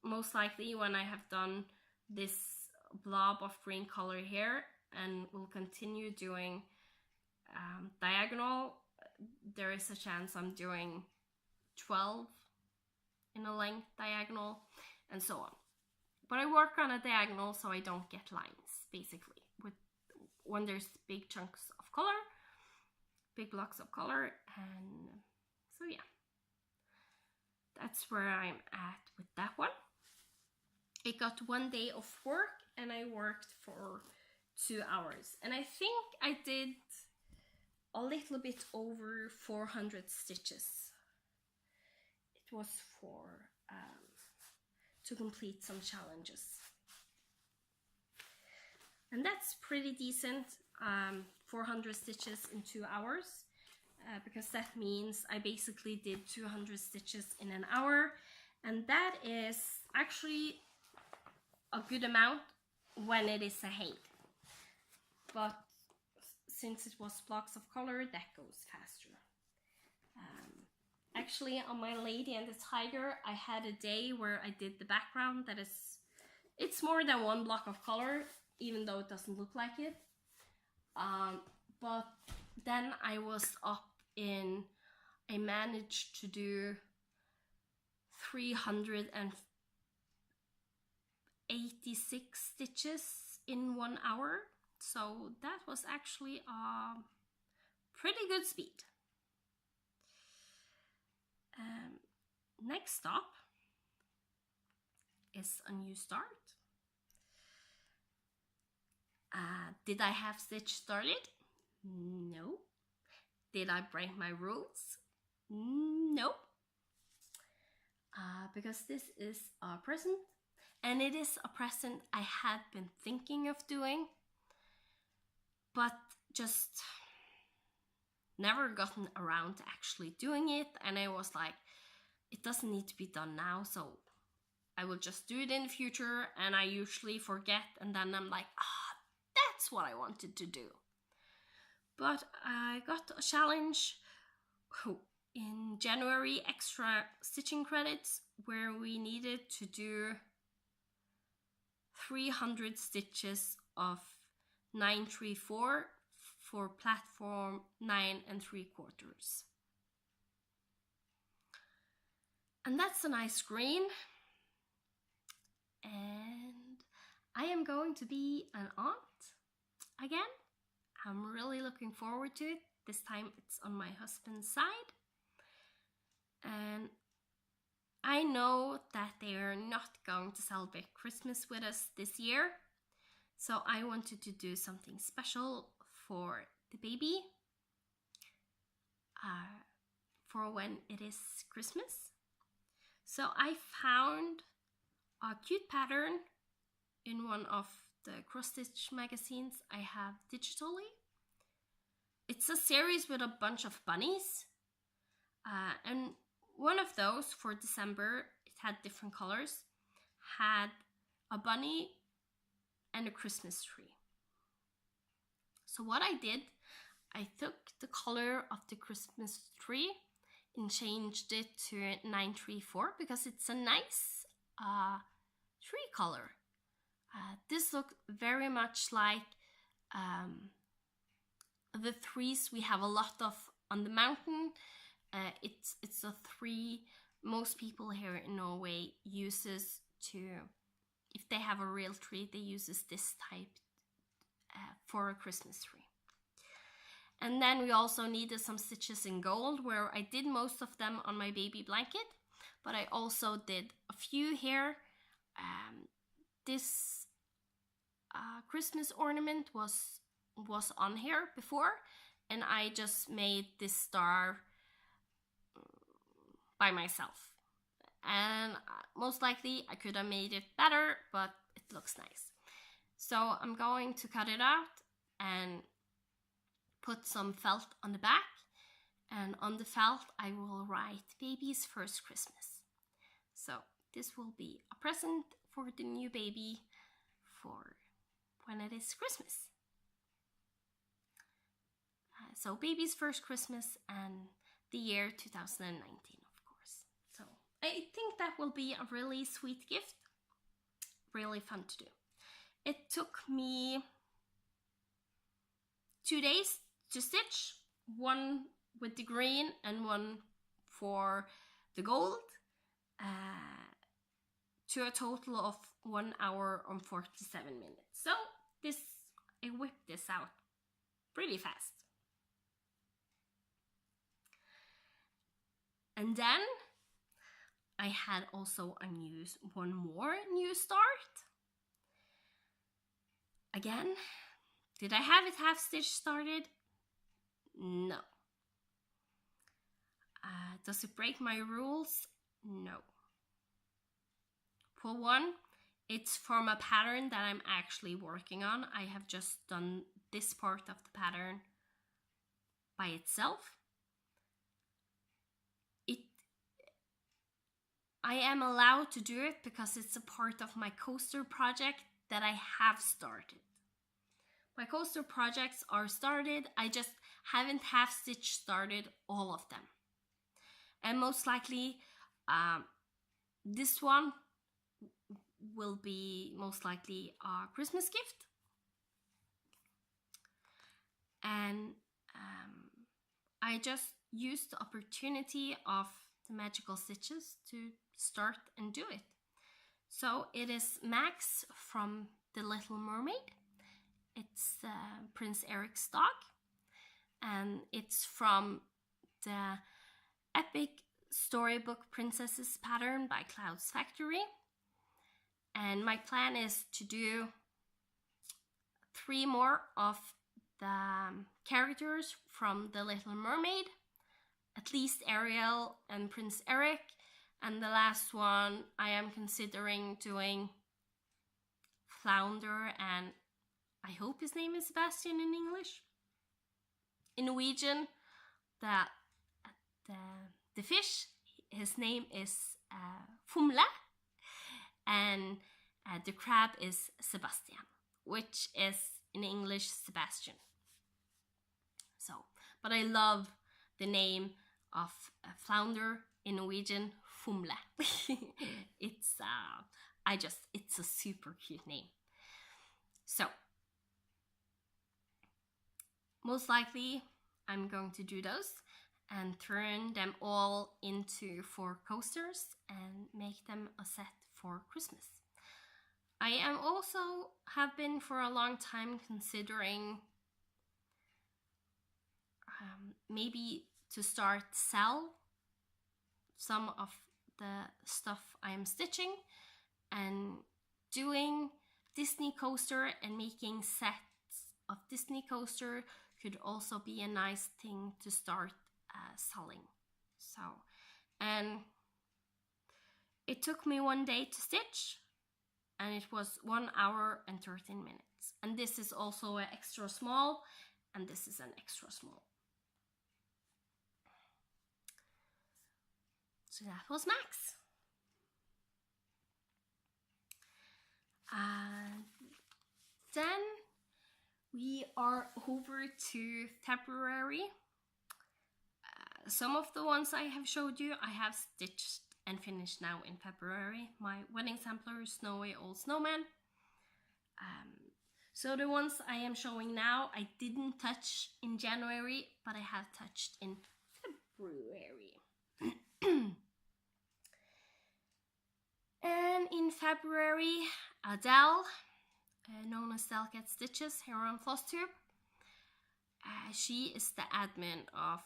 most likely when I have done this blob of green color here and will continue doing diagonal, there is a chance I'm doing 12 in a length diagonal and so on. But I work on a diagonal so I don't get lines, basically, with when there's big chunks of color, big blocks of color, and so yeah. That's where I'm at with that one. I got 1 day of work and I worked for 2 hours. And I think I did a little bit over 400 stitches. It was for to complete some challenges. And that's pretty decent, 400 stitches in 2 hours, because that means I basically did 200 stitches in an hour, and that is actually a good amount when it is a height. But since it was blocks of color, that goes faster. Actually, on my Lady and the Tiger, I had a day where I did the background that is, it's more than one block of color, even though it doesn't look like it. But then I was up in, I managed to do 386 stitches in 1 hour. So that was actually a pretty good speed. Next stop is a new start. Did I have stitch started? No. Did I break my rules? No. Because this is a present, and it is a present I had been thinking of doing, but just never gotten around to actually doing it. And I was like, it doesn't need to be done now, so I will just do it in the future. And I usually forget, and then I'm like, that's what I wanted to do. But I got a challenge in January, extra stitching credits, where we needed to do 300 stitches of 934 for platform 9 3/4. And that's a nice green. And I am going to be an aunt again. I'm really looking forward to it. This time it's on my husband's side. And I know that they are not going to celebrate Christmas with us this year. So I wanted to do something special for the baby for when it is Christmas. So I found a cute pattern in one of the cross-stitch magazines I have digitally. It's a series with a bunch of bunnies, and one of those for December, it had different colors, had a bunny and a Christmas tree. So what I did, I took the color of the Christmas tree and changed it to 934 because it's a nice tree color. This looks very much like the trees we have a lot of on the mountain. It's a tree most people here in Norway uses to, if they have a real tree, they use this type for a Christmas tree. And then we also needed some stitches in gold, where I did most of them on my baby blanket, but I also did a few here. This Christmas ornament was on here before, and I just made this star by myself. And most likely I could have made it better, but it looks nice. So I'm going to cut it out and put some felt on the back, and on the felt I will write baby's first Christmas. So this will be a present for the new baby for when it is Christmas. So baby's first Christmas and the year 2019, of course. So I think that will be a really sweet gift. Really fun to do. It took me 2 days to stitch, one with the green and one for the gold, to a total of 1 hour and 47 minutes. So I whipped this out pretty fast. And then I had also one more new start. Again, did I have it half stitch started? No. Does it break my rules? No. For one, it's from a pattern that I'm actually working on. I have just done this part of the pattern by itself. I am allowed to do it because it's a part of my coaster project that I have started. My coaster projects are started, I just haven't half-stitch started all of them. And most likely, this one will be most likely a Christmas gift. And I just used the opportunity of the magical stitches to start and do it. So it is Max from The Little Mermaid. It's Prince Eric's dog, and it's from the Epic Storybook Princesses pattern by Cloud's Factory. And my plan is to do 3 more of the characters from The Little Mermaid, at least Ariel and Prince Eric, and the last one I am considering doing Flounder, and I hope his name is Sebastian in English. In Norwegian, the fish, his name is Fumle, and the crab is Sebastian, which is in English Sebastian. So, but I love the name of Flounder, in Norwegian Fumle. It's It's a super cute name. So, most likely I'm going to do those and turn them all into 4 coasters and make them a set for Christmas. I am also have been for a long time considering maybe to start sell some of the stuff I am stitching, and doing Disney coaster and making sets of Disney coaster could also be a nice thing to start selling. So, and it took me 1 day to stitch, and it was 1 hour and 13 minutes. And this is also an extra small, and this is an extra small. So that was Max. Then we are over to February. Some of the ones I have showed you, I have stitched and finished now in February. My wedding sampler, Snowy Old Snowman. So the ones I am showing now, I didn't touch in January, but I have touched in February. And in February, Adele, known as Delicate Stitches here on Flosstube. She is the admin of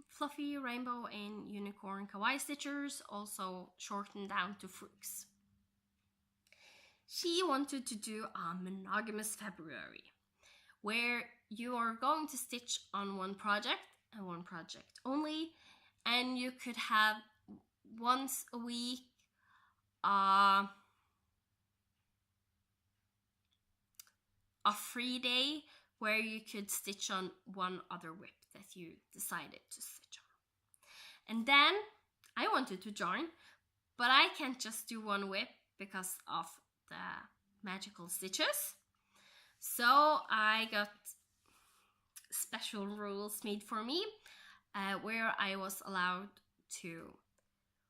Fluffy, Rainbow, and Unicorn Kawaii Stitchers, also shortened down to Fruits. She wanted to do a monogamous February, where you are going to stitch on one project and one project only, and you could have once a week a free day where you could stitch on one other whip that you decided to stitch on. And then I wanted to join, but I can't just do one whip because of the magical stitches. So I got special rules made for me, where I was allowed to,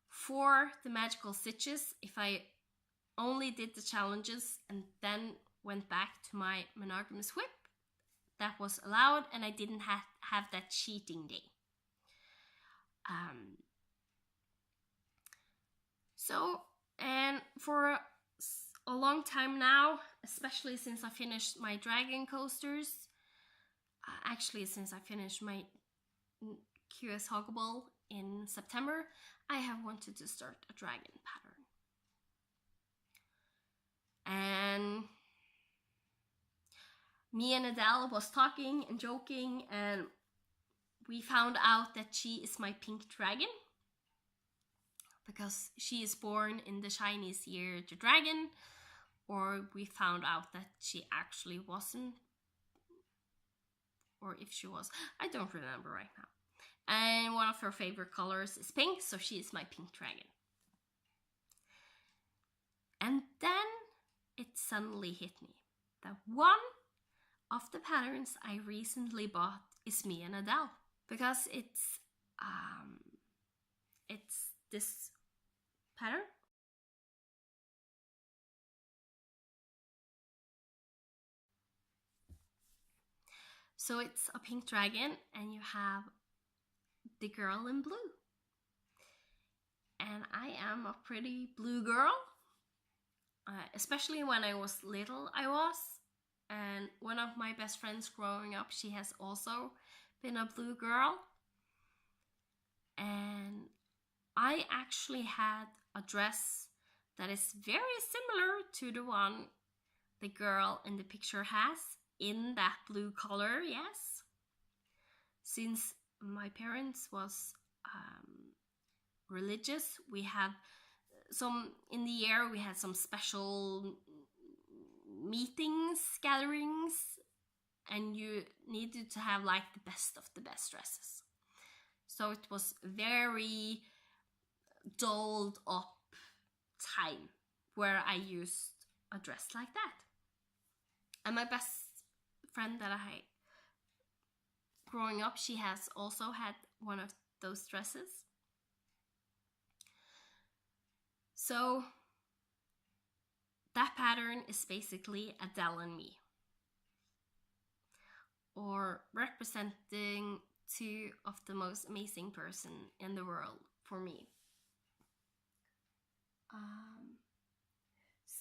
for the magical stitches, if I only did the challenges and then went back to my monogamous whip, that was allowed, and I didn't have that cheating day. So, and for a long time now, especially since I finished my dragon coasters, actually since I finished my QS Huggable in September, I have wanted to start a dragon pattern. And me and Adele was talking and joking, and we found out that she is my pink dragon, because she is born in the Chinese year the dragon, or we found out that she actually wasn't, or if she was, I don't remember right now. And one of her favorite colors is pink, so she is my pink dragon. And then it suddenly hit me that one of the patterns I recently bought is me and Adele, because it's this pattern. So it's a pink dragon, and you have the girl in blue. And I am a pretty blue girl, especially when I was little I was. And one of my best friends growing up, she has also been a blue girl. And I actually had a dress that is very similar to the one the girl in the picture has, in that blue color, yes. Since my parents was religious, we have some, in the year we had some special meetings, gatherings, and you needed to have like the best of the best dresses. So it was very dolled up time where I used a dress like that. And my best friend that I, growing up, she has also had one of those dresses. So that pattern is basically Adele and me, or representing two of the most amazing person in the world for me.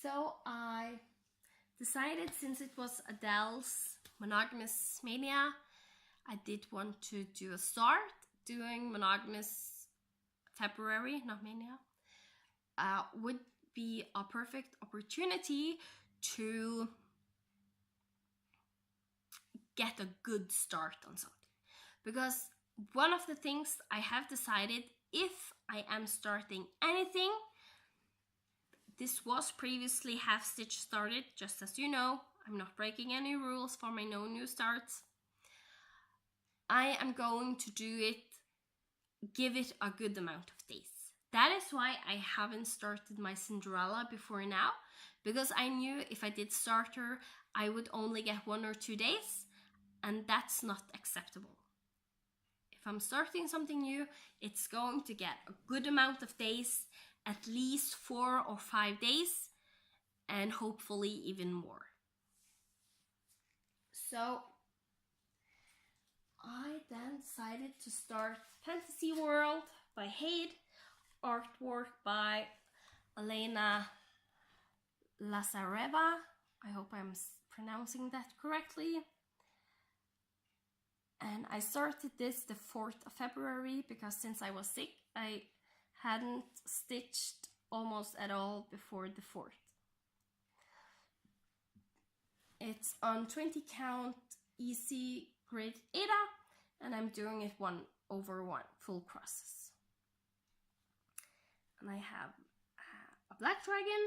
So I decided, since it was Adele's monogamous mania, I did want to do a start doing monogamous February, not mania, would be a perfect opportunity to get a good start on something. Because one of the things I have decided, if I am starting anything, this was previously half stitch started, just as you know, I'm not breaking any rules for my no new starts. I am going to do it, give it a good amount of days. That is why I haven't started my Cinderella before now, because I knew if I did start her, I would only get 1 or 2 days, and that's not acceptable. If I'm starting something new, it's going to get a good amount of days, at least 4 or 5 days, and hopefully even more. So I then decided to start Fantasy World by Hade, artwork by Elena Lazareva. I hope I'm pronouncing that correctly. And I started this the 4th of February because since I was sick, I hadn't stitched almost at all before the 4th. It's on 20 count easy grid Ada, and I'm doing it 1/1 full crosses. And I have a black dragon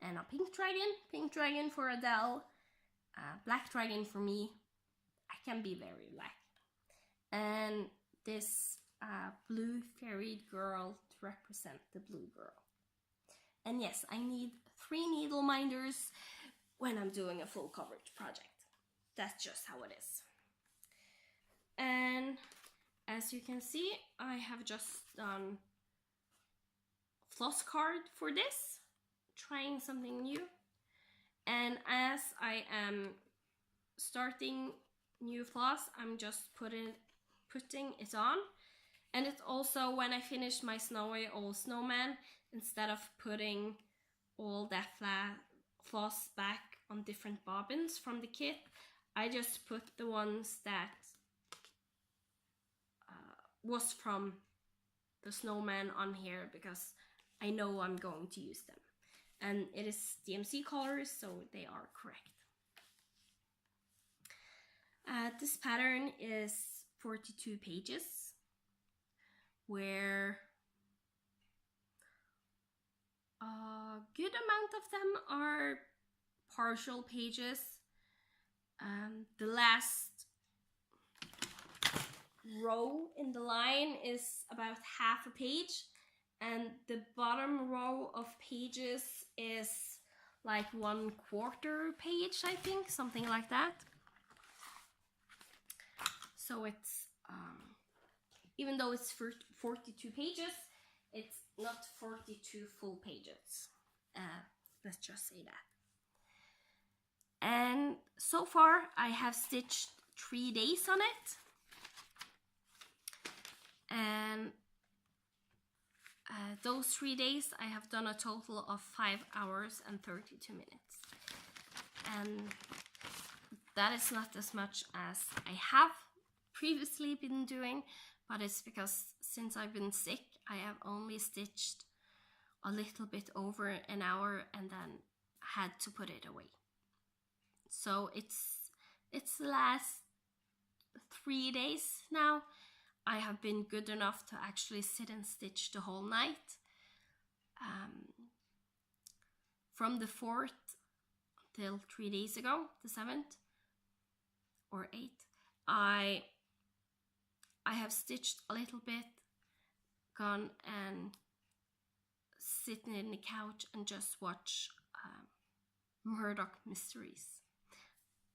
and a pink dragon for Adele, black dragon for me. I can be very black. And this blue fairy girl to represent the blue girl. And yes, I need 3 needle minders when I'm doing a full coverage project. That's just how it is. And as you can see, I have just done floss card for this, trying something new. And as I am starting new floss, I'm just putting it on. And it's also when I finish my snowy old snowman, instead of putting all that floss back on different bobbins from the kit, I just put the ones that was from the snowman on here because I know I'm going to use them. And it is DMC colors, so they are correct. This pattern is 42 pages, where a good amount of them are partial pages. The last row in the line is about half a page, and the bottom row of pages is like 1/4 page, I think, something like that. So it's, even though it's 42 pages, it's not 42 full pages. Let's just say that. And so far, I have stitched 3 days on it. And those 3 days, I have done a total of 5 hours and 32 minutes. And that is not as much as I have previously been doing, but it's because since I've been sick, I have only stitched a little bit over an hour and then had to put it away. So it's the last 3 days now. I have been good enough to actually sit and stitch the whole night. From the 4th till 3 days ago, the 7th or 8th, I have stitched a little bit, gone and sitting in the couch and just watch Murdoch Mysteries,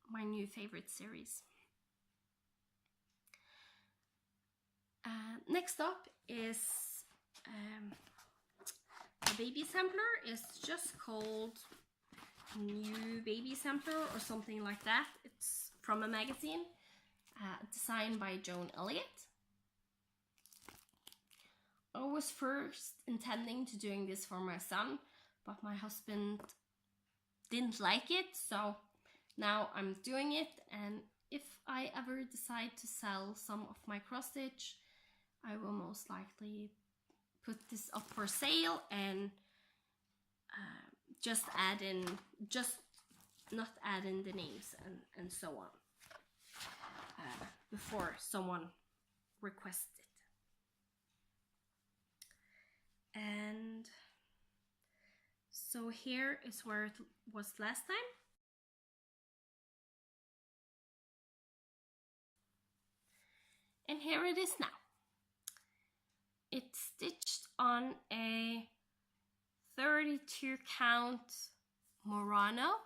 my new favorite series. Next up is the baby sampler is just called New Baby Sampler or something like that. It's from a magazine designed by Joan Elliott. I was first intending to doing this for my son, but my husband didn't like it, so now I'm doing it. And if I ever decide to sell some of my cross stitch, I will most likely put this up for sale and just not add in the names and so on before someone requests it. And so here is where it was last time. And here it is now. It's stitched on a 32 count Murano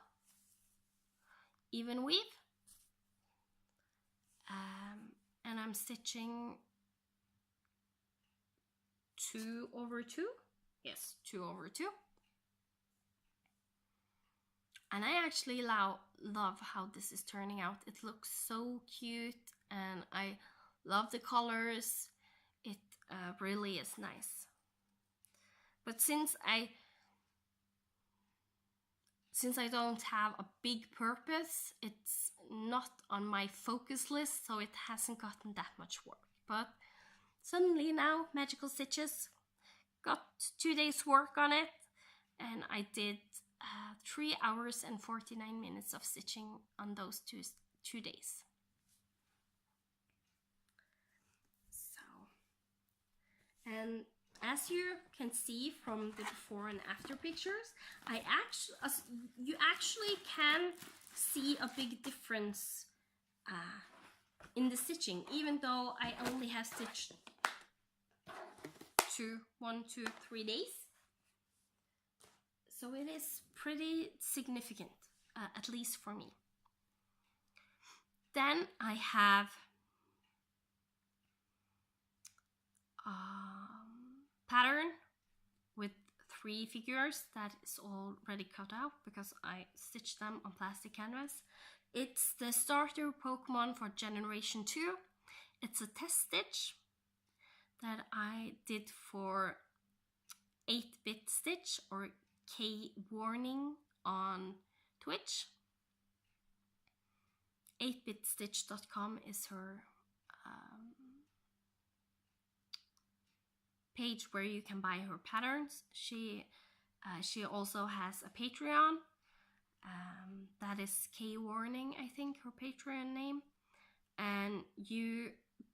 even weave. And I'm stitching 2/2. Yes, 2/2. And I actually love how this is turning out. It looks so cute and I love the colors. It really is nice. But since I don't have a big purpose, it's not on my focus list, so it hasn't gotten that much work. But suddenly now, Magical Stitches got 2 days work on it, and I did 3 hours and 49 minutes of stitching on those two days. So, and as you can see from the before and after pictures, you actually can see a big difference in the stitching, even though I only have stitched 1, 2, 3 days. So it is pretty significant, at least for me. Then I have pattern with 3 figures that is already cut out because I stitched them on plastic canvas. It's the starter Pokemon for Generation 2. It's a test stitch that I did for 8-bit stitch, or K Warning on Twitch. 8bitstitch.com is her page where you can buy her patterns. She also has a Patreon. That is K Warning, I think, her Patreon name. And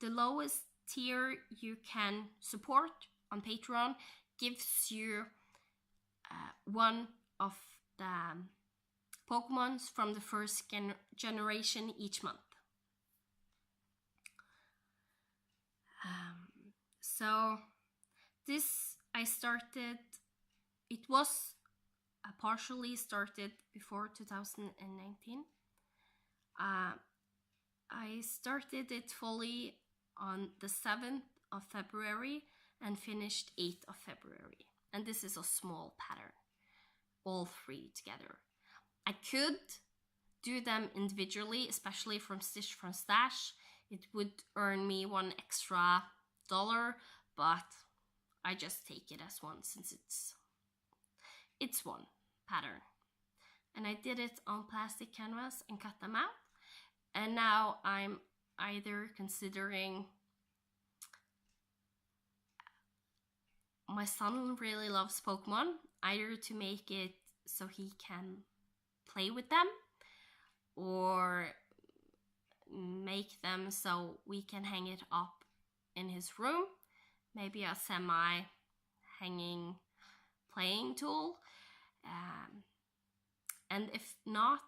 the lowest tier you can support on Patreon gives you one of the Pokemons from the first generation each month. So this it was partially started before 2019. I started it fully on the 7th of February and finished 8th of February. And this is a small pattern, all 3 together. I could do them individually, especially from Stitch from Stash. It would earn me $1 extra, but I just take it as one since it's one pattern. And I did it on plastic canvas and cut them out. And now I'm either considering, my son really loves Pokemon, either to make it so he can play with them, or make them so we can hang it up in his room. Maybe a semi-hanging playing tool. And if not,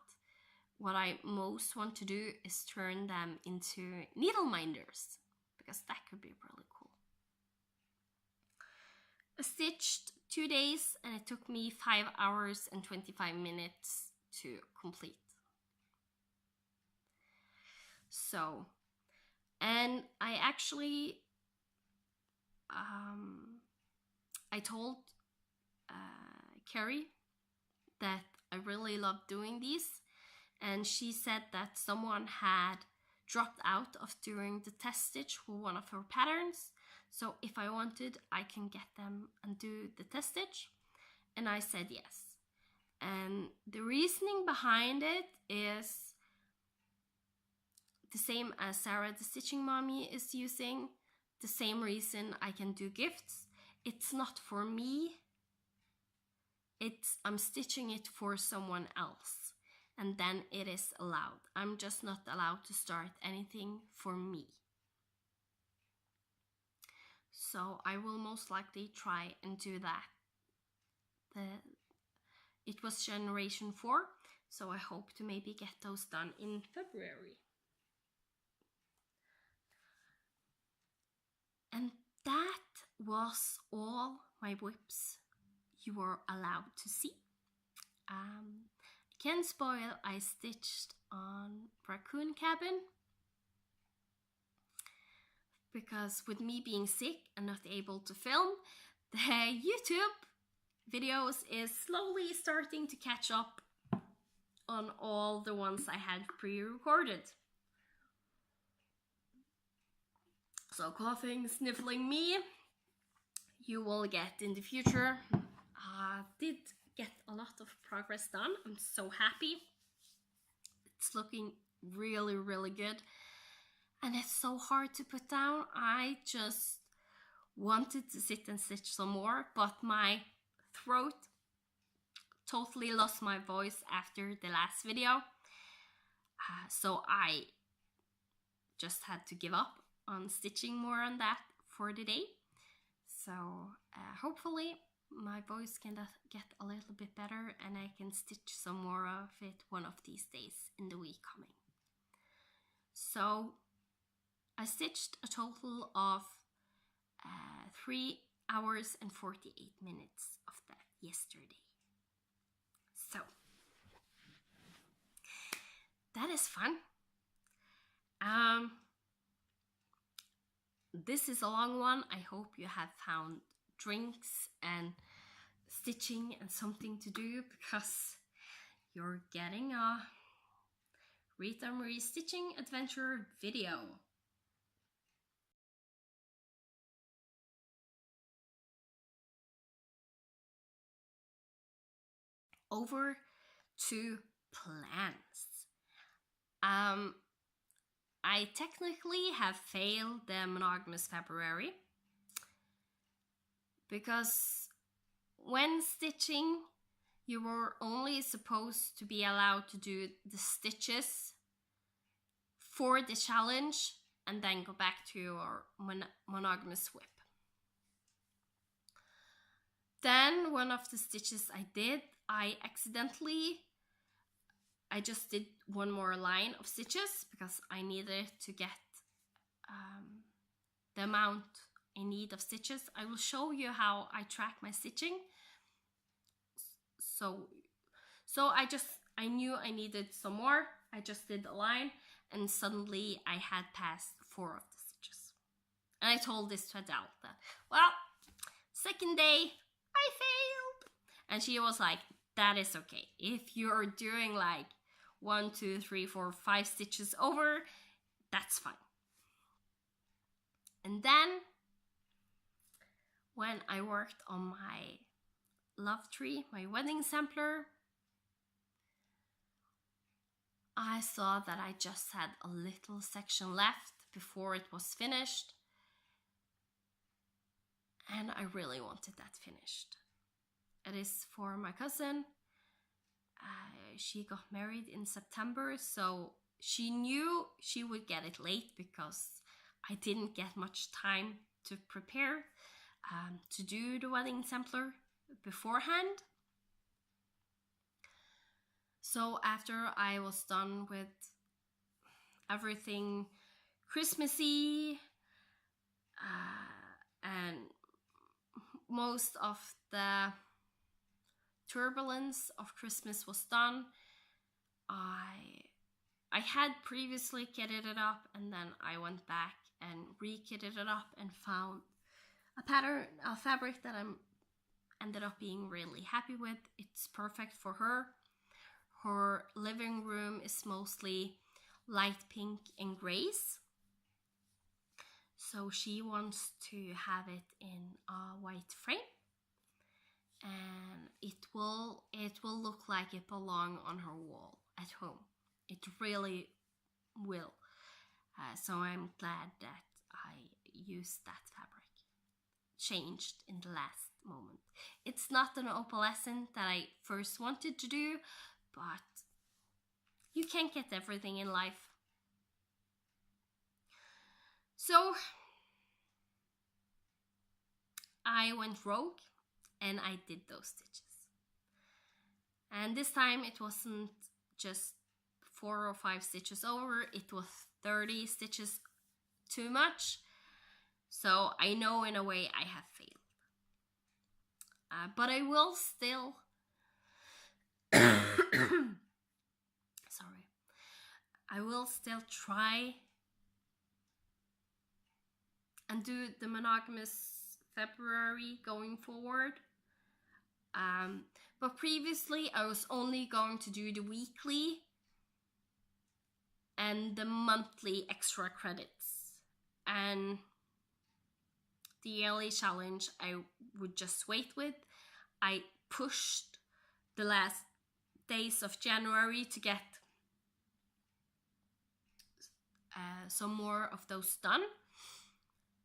what I most want to do is turn them into needle minders, because that could be really cool. I stitched 2 days and it took me 5 hours and 25 minutes to complete. So, and I actually, I told Carrie that I really love doing these, and she said that someone had dropped out of doing the test stitch for one of her patterns. So if I wanted, I can get them and do the test stitch. And I said yes. And the reasoning behind it is the same as Sarah the Stitching Mommy is using. The same reason I can do gifts. It's not for me. I'm stitching it for someone else. And then it is allowed. I'm just not allowed to start anything for me. So I will most likely try and do that. It was generation 4, so I hope to maybe get those done in February. And that was all my whips you were allowed to see. I can spoil, I stitched on Raccoon Cabin, because with me being sick and not able to film, the YouTube videos is slowly starting to catch up on all the ones I had pre-recorded. So coughing, sniffling me, you will get in the future. Did get a lot of progress done. I'm so happy. It's looking really, really good. And it's so hard to put down. I just wanted to sit and stitch some more, but my throat totally lost my voice after the last video. So I just had to give up on stitching more on that for the day. So hopefully my voice can get a little bit better and I can stitch some more of it one of these days in the week coming. So I stitched a total of 3 hours and 48 minutes of that yesterday. So that is fun. This is a long one. I hope you have found drinks and stitching and something to do, because you're getting a Rita Marie stitching adventure video. Over to plans. I technically have failed the monogamous February, because when stitching you were only supposed to be allowed to do the stitches for the challenge and then go back to your monogamous whip. Then one of the stitches I did, I just did one more line of stitches because I needed to get the amount I need of stitches. I will show you how I track my stitching. So I knew I needed some more. I just did a line and suddenly I had passed 4 of the stitches. And I told this to Adele that, well, second day I failed. And she was like, that is okay. If you're doing like 1, 2, 3, 4, 5 stitches over, that's fine. And then when I worked on my love tree, my wedding sampler, I saw that I just had a little section left before it was finished. And I really wanted that finished. It is for my cousin. She got married in September, so she knew she would get it late because I didn't get much time to prepare to do the wedding sampler beforehand. So after I was done with everything Christmassy and most of the turbulence of Christmas was done, I had previously kitted it up, and then I went back and re-kitted it up and found a pattern, a fabric that I'm ended up being really happy with. It's perfect for her. Her living room is mostly light pink and grays, so she wants to have it in a white frame, and it will look like it belongs on her wall at home. It really will. So I'm glad that I used that fabric. Changed in the last moment. It's not an opalescent that I first wanted to do, but you can't get everything in life. So I went rogue and I did those stitches. And this time it wasn't just 4 or 5 stitches over, it was 30 stitches too much. So I know in a way I have failed. But I will still sorry. I will still try and do the monogamous February going forward. But previously I was only going to do the weekly and the monthly extra credits. And the yearly challenge I would just wait with. I pushed the last days of January to get some more of those done,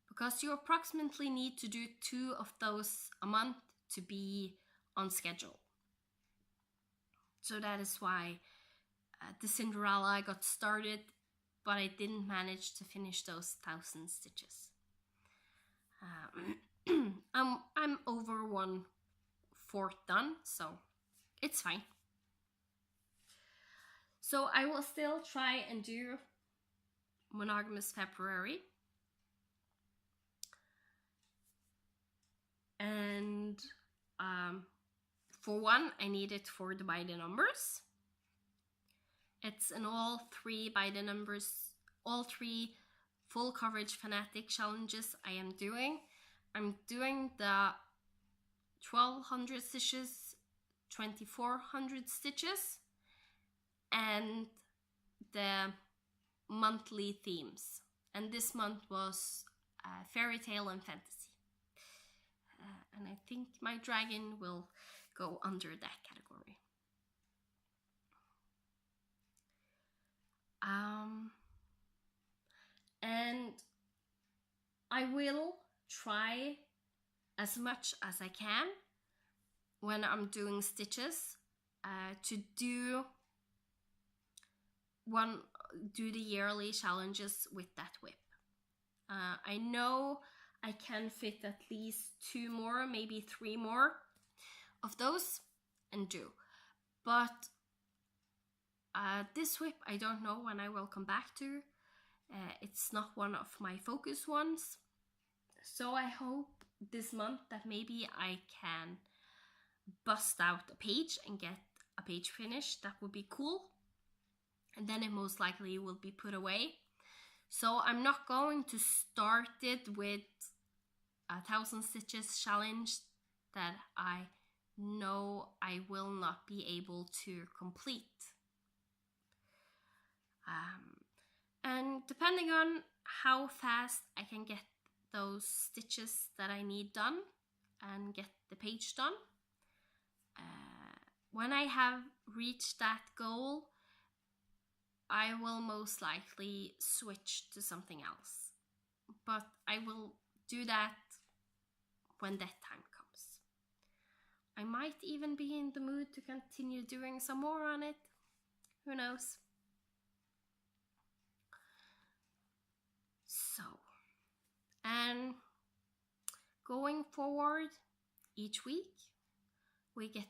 because you approximately need to do 2 of those a month to be on schedule. So that is why the Cinderella got started, but I didn't manage to finish those 1,000 stitches. I'm over 1/4 done, so it's fine. So I will still try and do monogamous February. And for one, I need it for the by the numbers. It's in all 3 by the numbers, all 3 full coverage fanatic challenges I am doing. I'm doing the 1,200 stitches, 2,400 stitches, and the monthly themes. And this month was fairy tale and fantasy. And I think my dragon will go under that category. And I will try as much as I can when I'm doing stitches to do the yearly challenges with that whip. I know I can fit at least 2 more, maybe 3 more of those and do. But this whip, I don't know when I will come back to. It's not one of my focus ones. So I hope this month that maybe I can bust out a page and get a page finished. That would be cool. And then it most likely will be put away. So I'm not going to start it with 1,000 stitches challenge that I know I will not be able to complete. And depending on how fast I can get those stitches that I need done and get the page done, when I have reached that goal, I will most likely switch to something else. But I will do that when that time comes. I might even be in the mood to continue doing some more on it. Who knows? So, and going forward, each week we get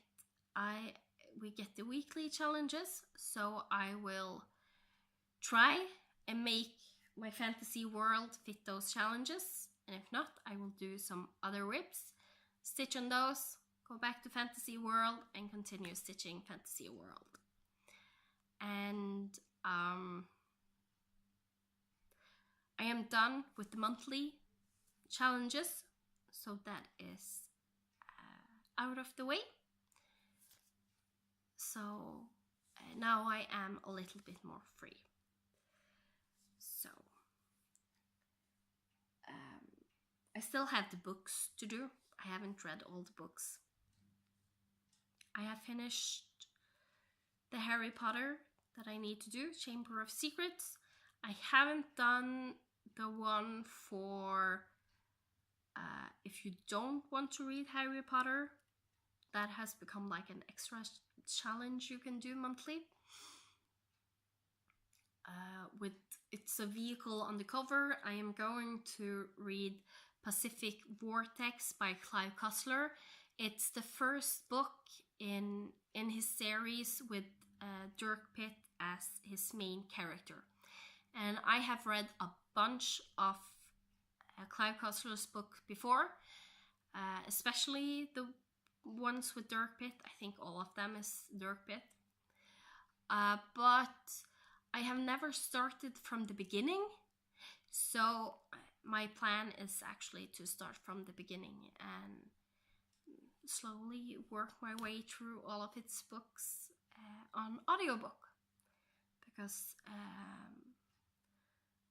the weekly challenges. So I will try and make my fantasy world fit those challenges, and if not, I will do some other whips, stitch on those, go back to fantasy world, and continue stitching fantasy world. And I am done with the monthly challenges, so that is out of the way. So now I am a little bit more free. So I still have the books to do. I haven't read all the books. I have finished the Harry Potter that I need to do, Chamber of Secrets. I haven't done the one for if you don't want to read Harry Potter. That has become like an extra challenge you can do monthly. With it's a vehicle on the cover. I am going to read Pacific Vortex by Clive Cussler. It's the first book in his series with Dirk Pitt as his main character. And I have read a bunch of Clive Cussler's books before, especially the ones with Dirk Pitt. I think all of them is Dirk Pitt. But I have never started from the beginning. So my plan is actually to start from the beginning and slowly work my way through all of its books on audiobook. Because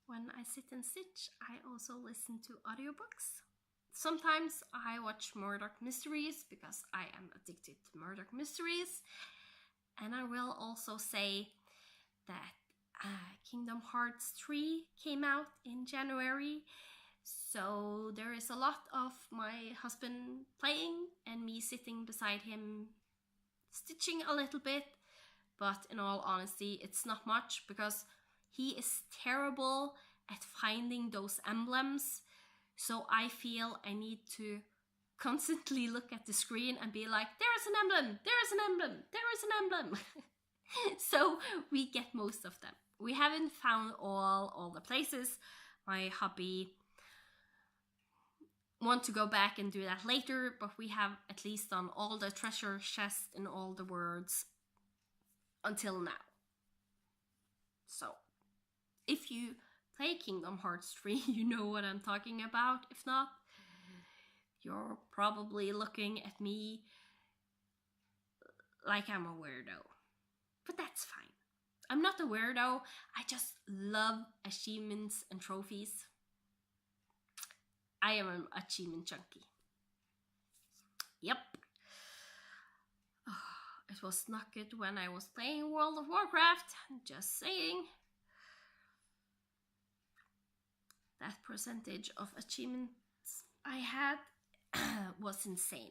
when I sit and stitch, I also listen to audiobooks. Sometimes I watch Murdoch Mysteries because I am addicted to Murdoch Mysteries. And I will also say that Kingdom Hearts 3 came out in January. So there is a lot of my husband playing and me sitting beside him stitching a little bit. But in all honesty, it's not much because he is terrible at finding those emblems. So I feel I need to constantly look at the screen and be like, there's an emblem, there's an emblem, there is an emblem. So we get most of them. We haven't found all the places. My hubby want to go back and do that later, but we have at least done all the treasure chest and all the words until now. So if you play Kingdom Hearts 3, you know what I'm talking about. If not, you're probably looking at me like I'm a weirdo. But that's fine. I'm not a weirdo. I just love achievements and trophies. I am an achievement junkie. Yep. It was not good when I was playing World of Warcraft. Just saying. That percentage of achievements I had was insane.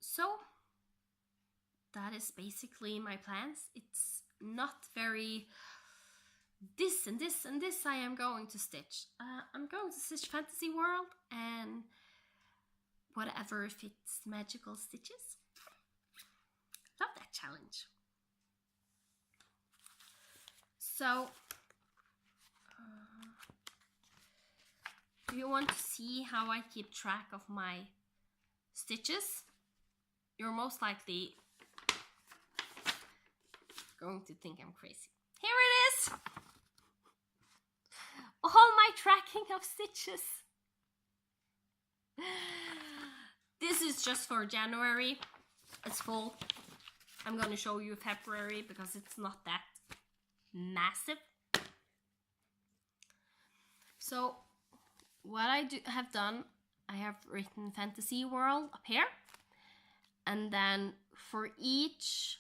So that is basically my plans. It's not very this and this and this I am going to stitch. I'm going to stitch Fantasy World and whatever fits magical stitches. Love that challenge. So do you want to see how I keep track of my stitches? You're most likely going to think I'm crazy. Here it is! All my tracking of stitches. This is just for January. It's full. I'm going to show you February because it's not that massive. So what I have done, I have written Fantasy World up here. And then for each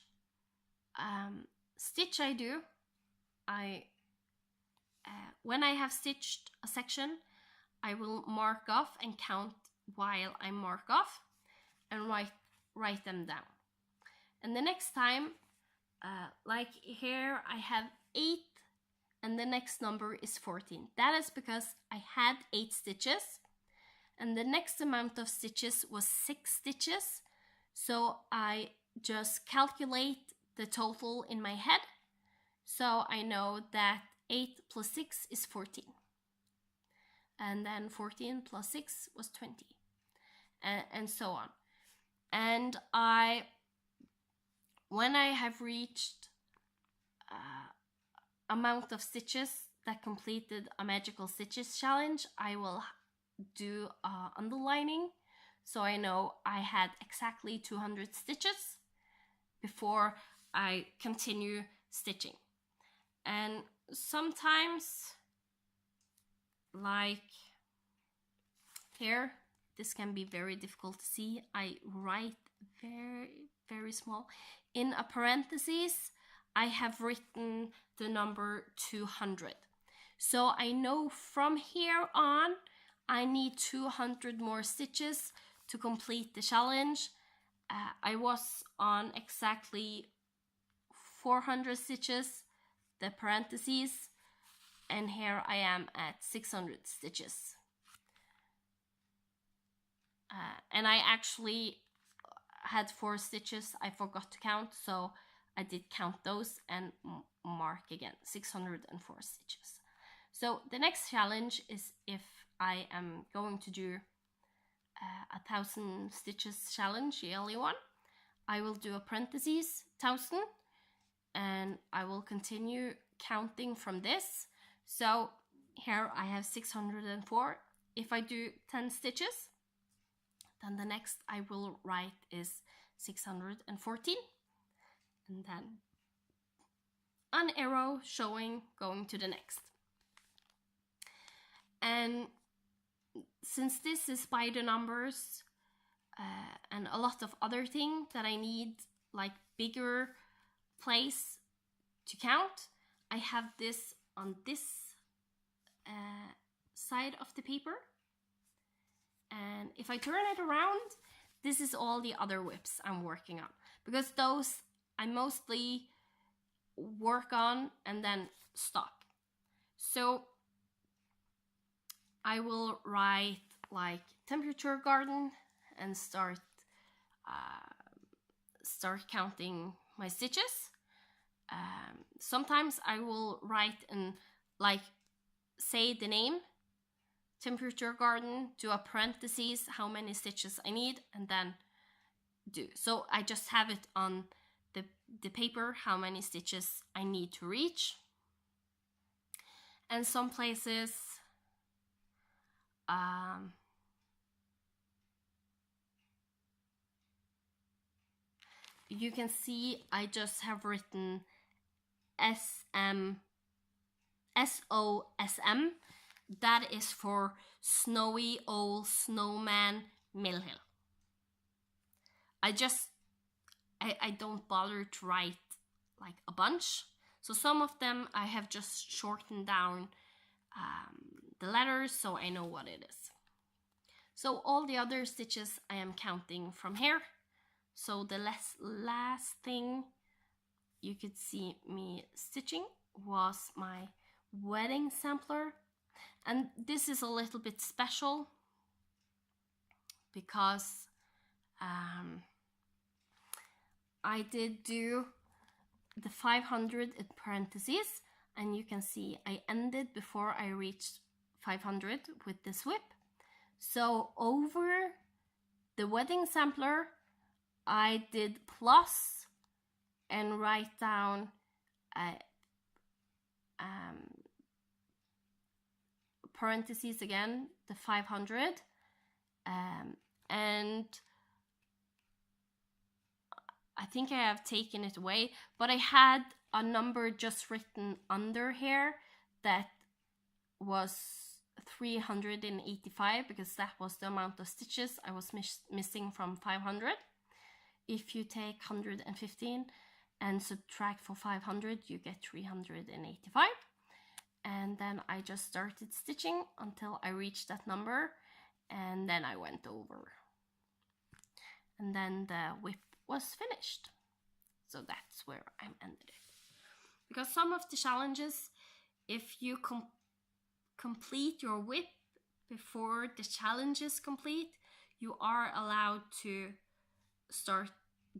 stitch I do, when I have stitched a section, I will mark off and count while I mark off and write them down. And the next time, like here, I have 8 and the next number is 14. That is because I had 8 stitches and the next amount of stitches was 6 stitches. So I just calculate the total in my head. So I know that 8 plus 6 is 14. And then 14 plus 6 was 20. And so on. And when I have reached amount of stitches that completed a magical stitches challenge, I will do underlining, so I know I had exactly 200 stitches before I continue stitching. And sometimes, like here, this can be very difficult to see. I write very small. In a parentheses, I have written the number 200. So I know from here on, I need 200 more stitches to complete the challenge. I was on exactly 400 stitches, the parentheses, and here I am at 600 stitches. And I actually had 4 stitches I forgot to count, so I did count those and mark again 604 stitches. So the next challenge is if I am going to do 1,000 stitches challenge, yearly one, I will do a parentheses 1,000, and I will continue counting from this. So here I have 604. If I do 10 stitches, then the next I will write is 614, and then an arrow showing going to the next. And since this is by the numbers and a lot of other things that I need, like bigger place to count, I have this on this side of the paper. And if I turn it around, this is all the other whips I'm working on, because those I mostly work on and then stop. So I will write like temperature garden and start counting my stitches. Sometimes I will write and like say the name temperature garden, do a parentheses how many stitches I need, and then do. So I just have it on the paper how many stitches I need to reach. And some places you can see I just have written SOSM. That is for Snowy Old Snowman Millhill. I don't bother to write like a bunch. So some of them I have just shortened down the letters so I know what it is. So all the other stitches I am counting from here. So the last thing you could see me stitching was my wedding sampler. And this is a little bit special because I did do the 500 in parentheses, and you can see I ended before I reached 500 with this whip. So over the wedding sampler, I did plus and write down parentheses again, the 500, and I think I have taken it away, but I had a number just written under here that was 385 because that was the amount of stitches I was missing from 500. If you take 115 and subtract for 500, you get 385. And then I just started stitching until I reached that number, and then I went over. And then the whip was finished. So that's where I ended it. Because some of the challenges, if you complete your whip before the challenge is complete, you are allowed to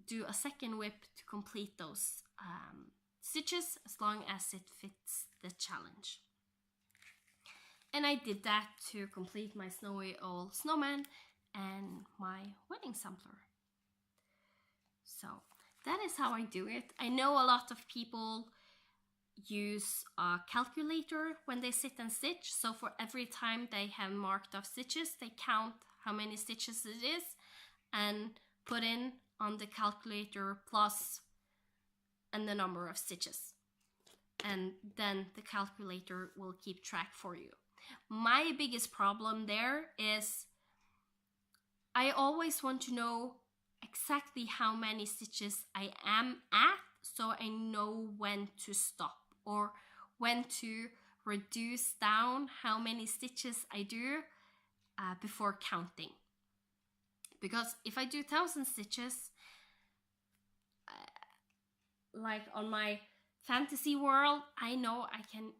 do a second whip to complete those stitches as long as it fits the challenge. And I did that to complete my Snowy Old Snowman and my wedding sampler. So that is how I do it. I know a lot of people use a calculator when they sit and stitch. So for every time they have marked off stitches, they count how many stitches it is and put in on the calculator plus and the number of stitches. And then the calculator will keep track for you. My biggest problem there is I always want to know exactly how many stitches I am at, so I know when to stop or when to reduce down how many stitches I do before counting. Because if I do 1,000 stitches, like on my fantasy world, I know I can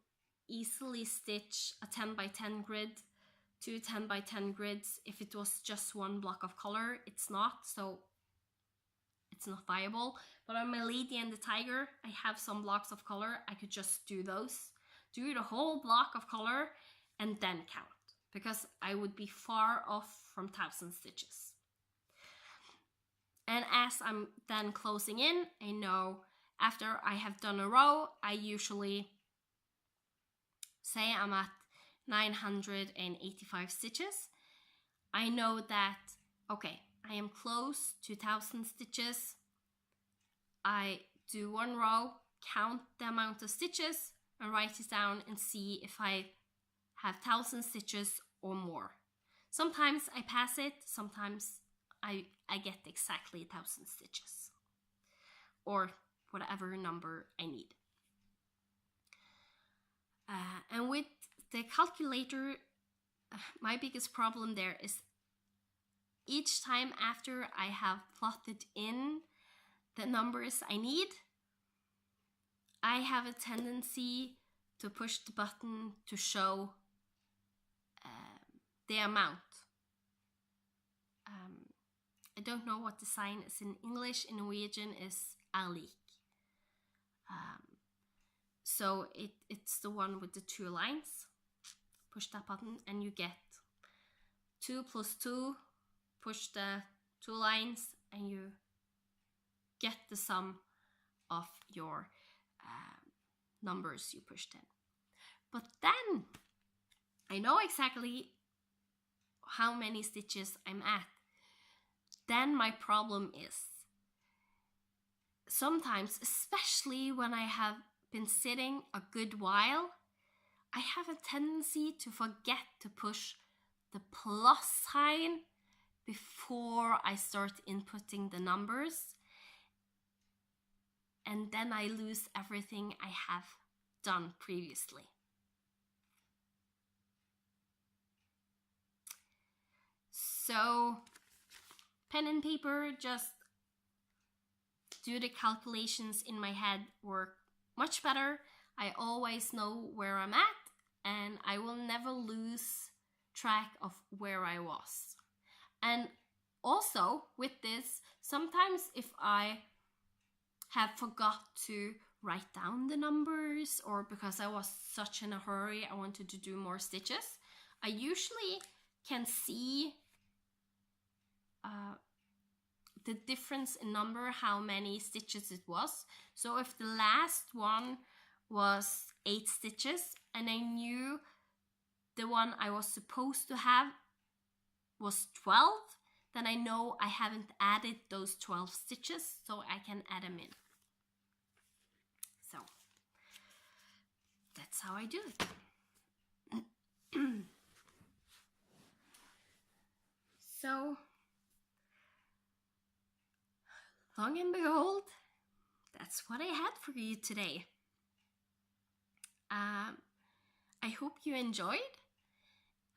easily stitch a 10 by 10 grid, 2 10 by 10 grids. If it was just one block of color, it's not, so it's not viable. But on my Lady and the Tiger, I have some blocks of color. I could just do those, do the whole block of color, and then count, because I would be far off from 1,000 stitches. And as I'm then closing in, I know after I have done a row, I usually say I'm at 985 stitches. I know that, okay, I am close to 1,000 stitches. I do one row, count the amount of stitches, and write it down and see if I have 1,000 stitches or more. Sometimes I pass it, sometimes I get exactly 1,000 stitches, or whatever number I need. And with the calculator, my biggest problem there is each time after I have plotted in the numbers I need, I have a tendency to push the button to show the amount. I don't know what the sign is in English. In Norwegian is alik. So it's the one with the 2 lines. Push that button and you get 2 plus 2. Push the 2 lines and you get the sum of your numbers you pushed in. But then I know exactly how many stitches I'm at. Then my problem is sometimes, especially when I have been sitting a good while, I have a tendency to forget to push the plus sign before I start inputting the numbers, and then I lose everything I have done previously. So, pen and paper, just do the calculations in my head work much better. I always know where I'm at, and I will never lose track of where I was. And also with this, sometimes if I have forgot to write down the numbers, or because I was such in a hurry I wanted to do more stitches, I usually can see the difference in number, how many stitches it was. So if the last one was 8 stitches and I knew the one I was supposed to have was 12, then I know I haven't added those 12 stitches, so I can add them in. So that's how I do it. So long and behold, that's what I had for you today. I hope you enjoyed.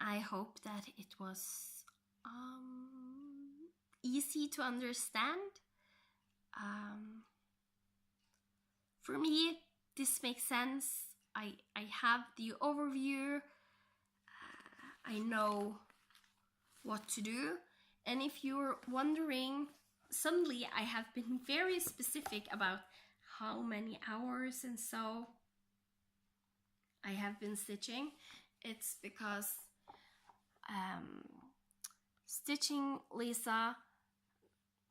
I hope that it was easy to understand. For me, this makes sense. I have the overview. I know what to do. And if you're wondering, suddenly I have been very specific about how many hours and so I have been stitching. It's because stitching Lisa,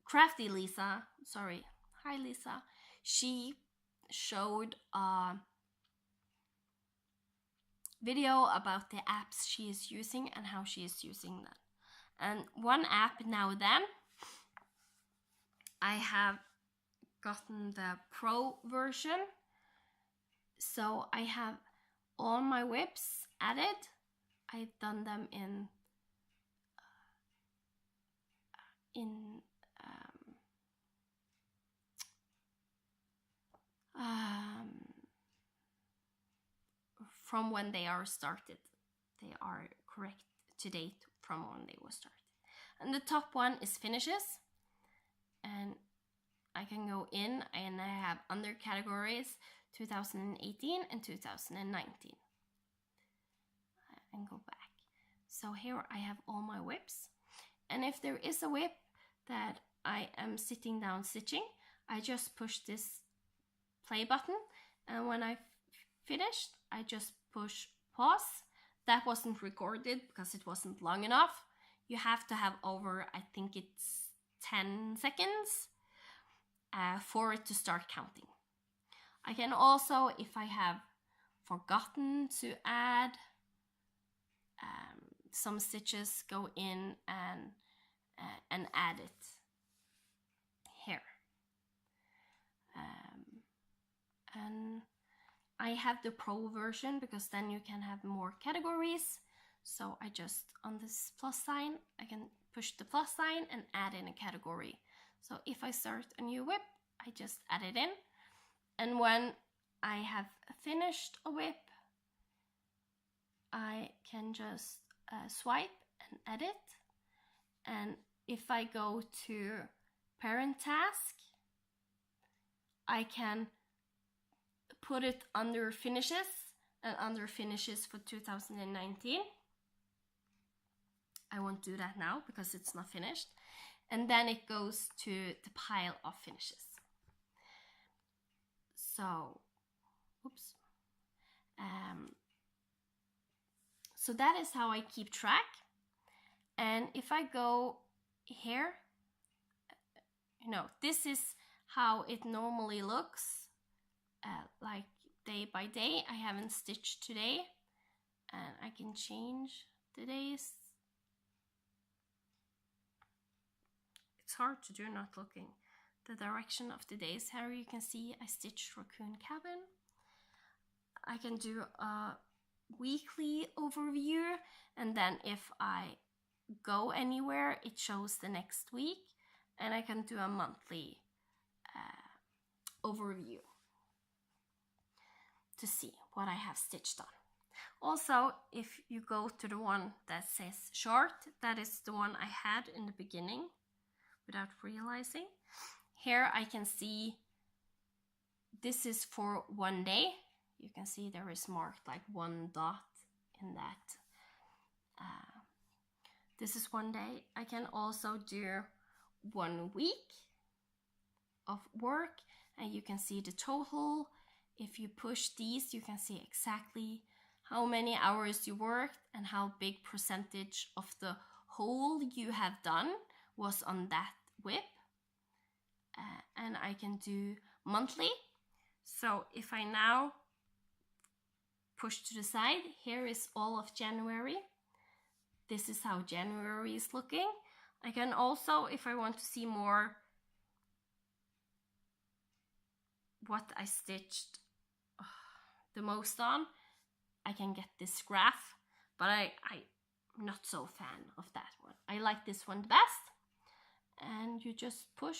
Crafty Lisa, sorry, hi Lisa, she showed a video about the apps she is using and how she is using them. And one app now then, I have gotten the Pro version. So I have all my whips added. I've done them in from when they are started. They are correct to date from when they were started. And the top one is finishes. And I can go in and I have under categories 2018 and 2019. And go back. So here I have all my whips. And if there is a whip that I am sitting down stitching, I just push this play button. And when I finished, I just push pause. That wasn't recorded because it wasn't long enough. You have to have over, I think it's 10 seconds for it to start counting. I can also, if I have forgotten to add some stitches, go in and add it here. And I have the Pro version because then you can have more categories. So I just, on this plus sign, I can push the plus sign and add in a category. So if I start a new whip, I just add it in. And when I have finished a whip, I can just swipe and edit. And if I go to parent task, I can put it under finishes and under finishes for 2019. I won't do that now because it's not finished. And then it goes to the pile of finishes. So, oops. So that is how I keep track. And if I go here, this is how it normally looks, like day by day. I haven't stitched today, and I can change the days. It's hard to do not looking the direction of the days. Here you can see I stitched Raccoon Cabin. I can do a weekly overview, and then if I go anywhere, it shows the next week, and I can do a monthly overview to see what I have stitched on. Also, if you go to the one that says short, that is the one I had in the beginning without realizing. Here I can see this is for one day. You can see there is marked like one dot in that. This is one day. I can also do 1 week of work, and you can see the total. If you push these, you can see exactly how many hours you worked and how big percentage of the whole you have done was on that whip. And I can do monthly. So if I now push to the side, here is all of January. This is how January is looking. I can also, if I want to see more what I stitched the most on, I can get this graph, but I'm not so fan of that one. I like this one the best. And you just push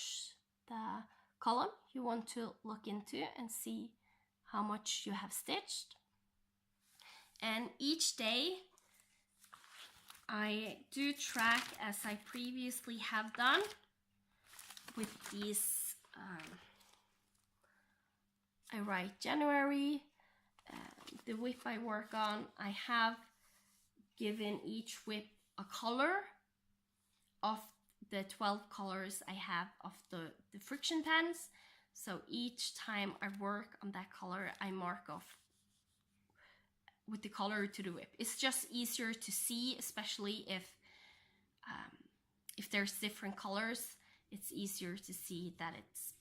the column you want to look into and see how much you have stitched. And each day I do track as I previously have done with these. I write January, the whip I work on. I have given each whip a color of the 12 colors I have of the friction pens. So each time I work on that color, I mark off with the color to the whip. It's just easier to see, especially if there's different colors. It's easier to see that it's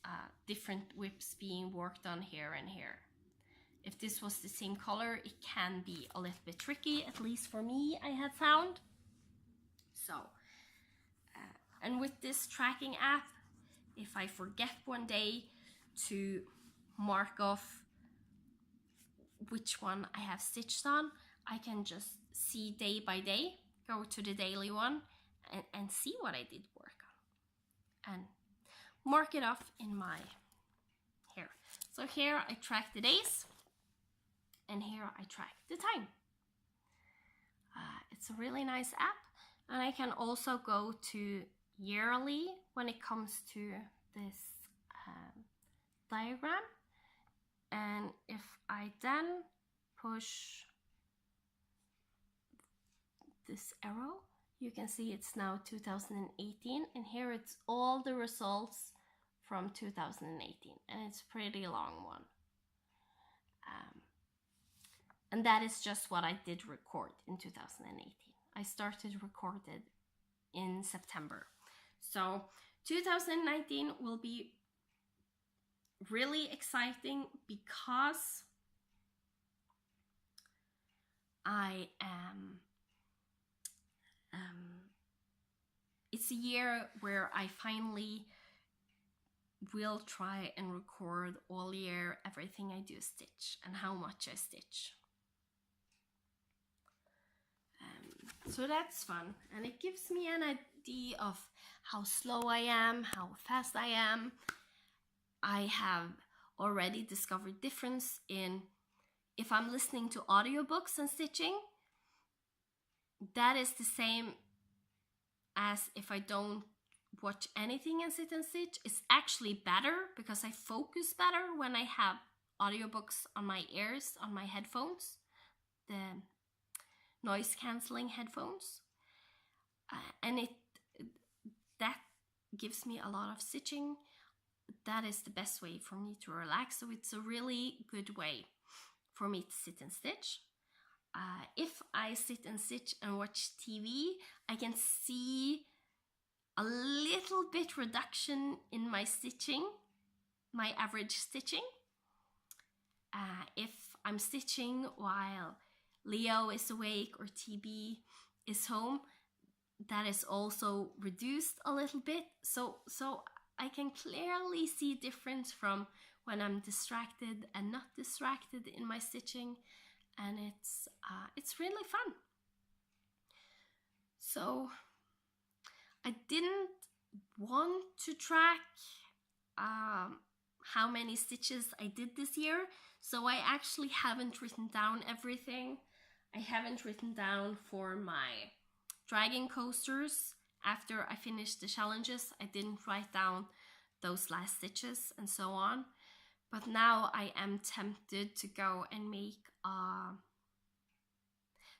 different whips being worked on here and here. if this was the same color, it can be a little bit tricky, at least for me, I had found. So, and with this tracking app, if I forget one day to mark off which one I have stitched on, I can just see day by day, go to the daily one and see what I did work on and mark it off in my here. So here I track the days and here I track the time. It's a really nice app, and I can also go to yearly when it comes to this diagram. And if I then push this arrow, you can see it's now 2018, and here it's all the results from 2018, and it's a pretty long one. And that is just what I did record in 2018. I started recorded in September. So 2019 will be really exciting because I am it's a year where I finally will try and record all year everything I do stitch and how much I stitch. So that's fun, and it gives me an idea of how slow I am, how fast I am. I have already discovered difference in if I'm listening to audiobooks and stitching. That is the same as if I don't watch anything and sit and stitch. It's actually better because I focus better when I have audiobooks on my ears, on my headphones, the noise cancelling headphones, and that gives me a lot of stitching. That is the best way for me to relax. So it's a really good way for me to sit and stitch. If I sit and stitch and watch TV, I can see a little bit reduction in my stitching, my average stitching. If I'm stitching while Leo is awake or TB is home, that is also reduced a little bit. So I can clearly see difference from when I'm distracted and not distracted in my stitching, and it's really fun. So I didn't want to track how many stitches I did this year, so I actually haven't written down everything. I haven't written down for my dragging coasters. After I finished the challenges, I didn't write down those last stitches and so on. But now I am tempted to go and make a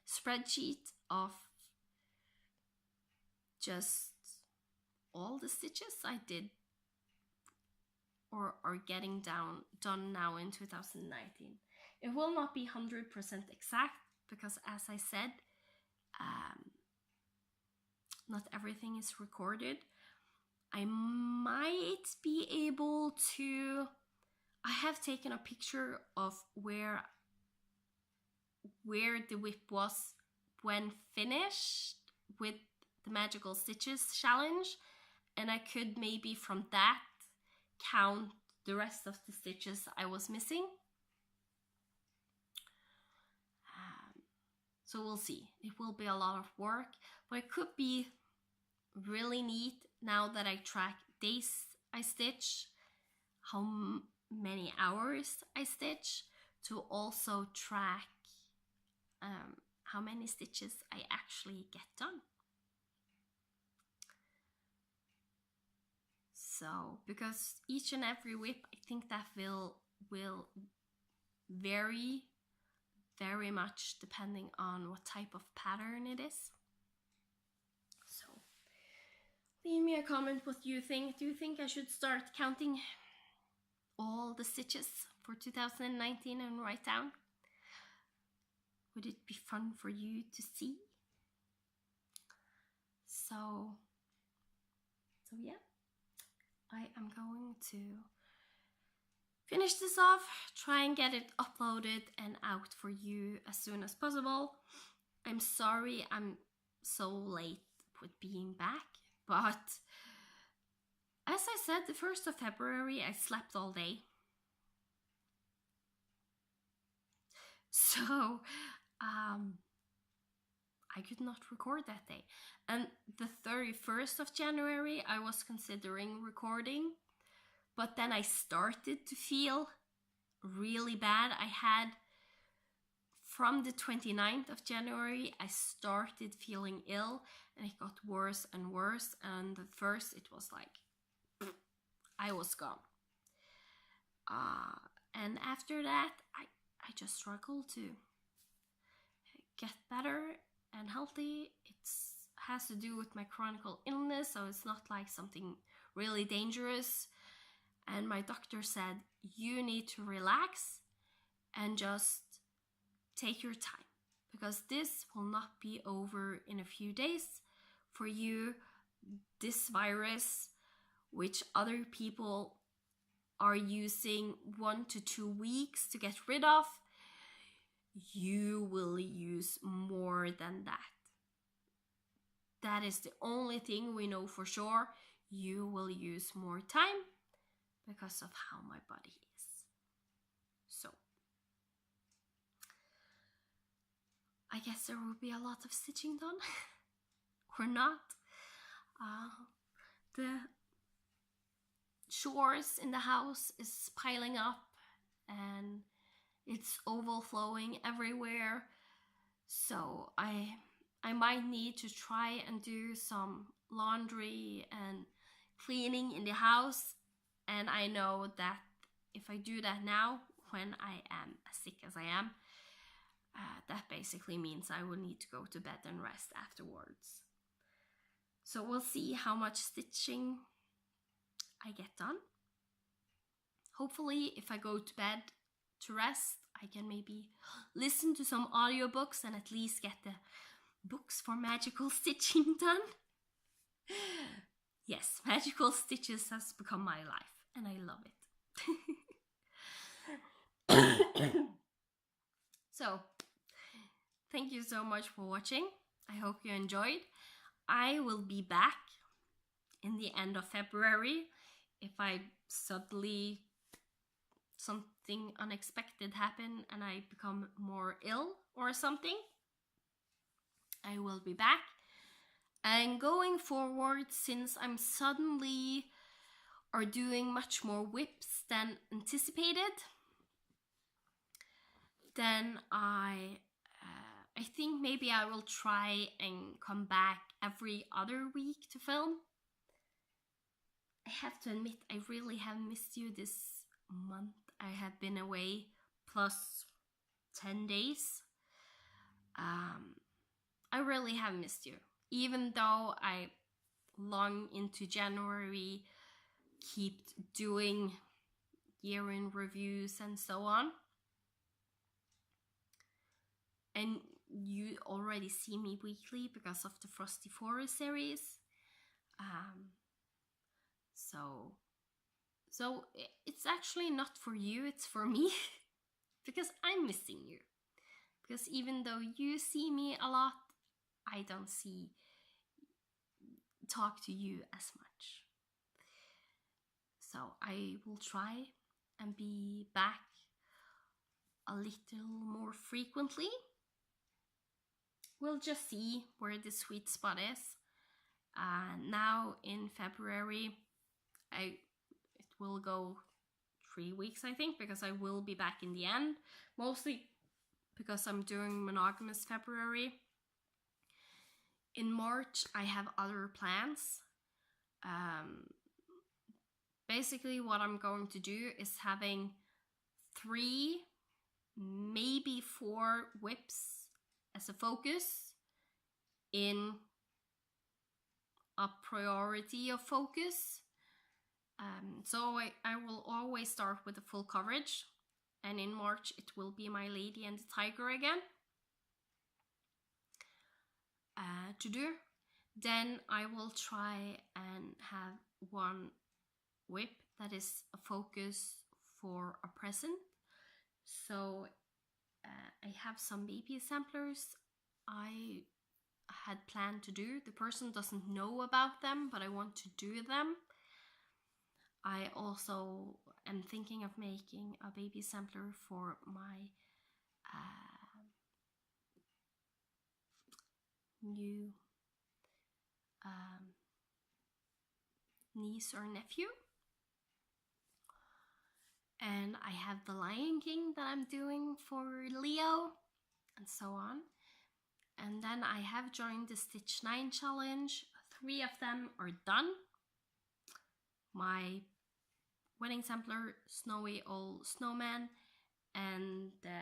spreadsheet of just all the stitches I did or are getting done now in 2019. It will not be 100% exact because, as I said, not everything is recorded. I might be able to... I have taken a picture of where the whip was when finished with the Magical Stitches challenge, and I could maybe from that count the rest of the stitches I was missing. So we'll see. It will be a lot of work, but it could be really neat now that I track days I stitch, how many hours I stitch, to also track how many stitches I actually get done. So, because each and every whip, I think that will vary very much depending on what type of pattern it is. So, leave me a comment what you think. Do you think I should start counting all the stitches for 2019 and write down? Would it be fun for you to see? So yeah, I am going to finish this off, try and get it uploaded and out for you as soon as possible. I'm sorry I'm so late with being back, but as I said, the 1st of February I slept all day. So I could not record that day. And the 31st of January I was considering recording, but then I started to feel really bad. I had, from the 29th of January, I started feeling ill, and it got worse and worse. And at first it was like, I was gone. And after that, I just struggled to get better and healthy. It has to do with my chronic illness, so it's not like something really dangerous. And my doctor said, you need to relax and just take your time, because this will not be over in a few days for you. This virus, which other people are using 1 to 2 weeks to get rid of, you will use more than that. That is the only thing we know for sure. You will use more time because of how my body is. So I guess there will be a lot of stitching done or not. The chores in the house is piling up and it's overflowing everywhere. So I might need to try and do some laundry and cleaning in the house. And I know that if I do that now, when I am as sick as I am, that basically means I will need to go to bed and rest afterwards. So we'll see how much stitching I get done. Hopefully, if I go to bed to rest, I can maybe listen to some audiobooks and at least get the books for magical stitching done. Yes, magical stitches has become my life and I love it. So, thank you so much for watching. I hope you enjoyed. I will be back in the end of February. If I suddenly something unexpected happen and I become more ill or something, I will be back. And going forward, since I'm suddenly are doing much more whips than anticipated, then I think maybe I will try and come back every other week to film. I have to admit, I really have missed you this month. I have been away plus 10 days. I really have missed you. Even though I long into January keep doing year-end reviews and so on. And you already see me weekly because of the Frosty Forest series. So it's actually not for you, it's for me. Because I'm missing you. Because even though you see me a lot, I don't talk to you as much. So I will try and be back a little more frequently. We'll just see where the sweet spot is. Now in February, it will go 3 weeks, I think, because I will be back in the end. Mostly because I'm doing monogamous February. In March, I have other plans. Basically, what I'm going to do is having 3, maybe 4 whips as a focus in a priority of focus. So I will always start with the full coverage, and in March it will be my lady and the tiger again to do. Then I will try and have one whip that is a focus for a present. So I have some baby samplers I had planned to do. The person doesn't know about them, but I want to do them. I also am thinking of making a baby sampler for my new niece or nephew. And I have the Lion King that I'm doing for Leo, and so on. And then I have joined the Stitch 9 challenge. 3 of them are done. My wedding sampler, Snowy Old Snowman, and the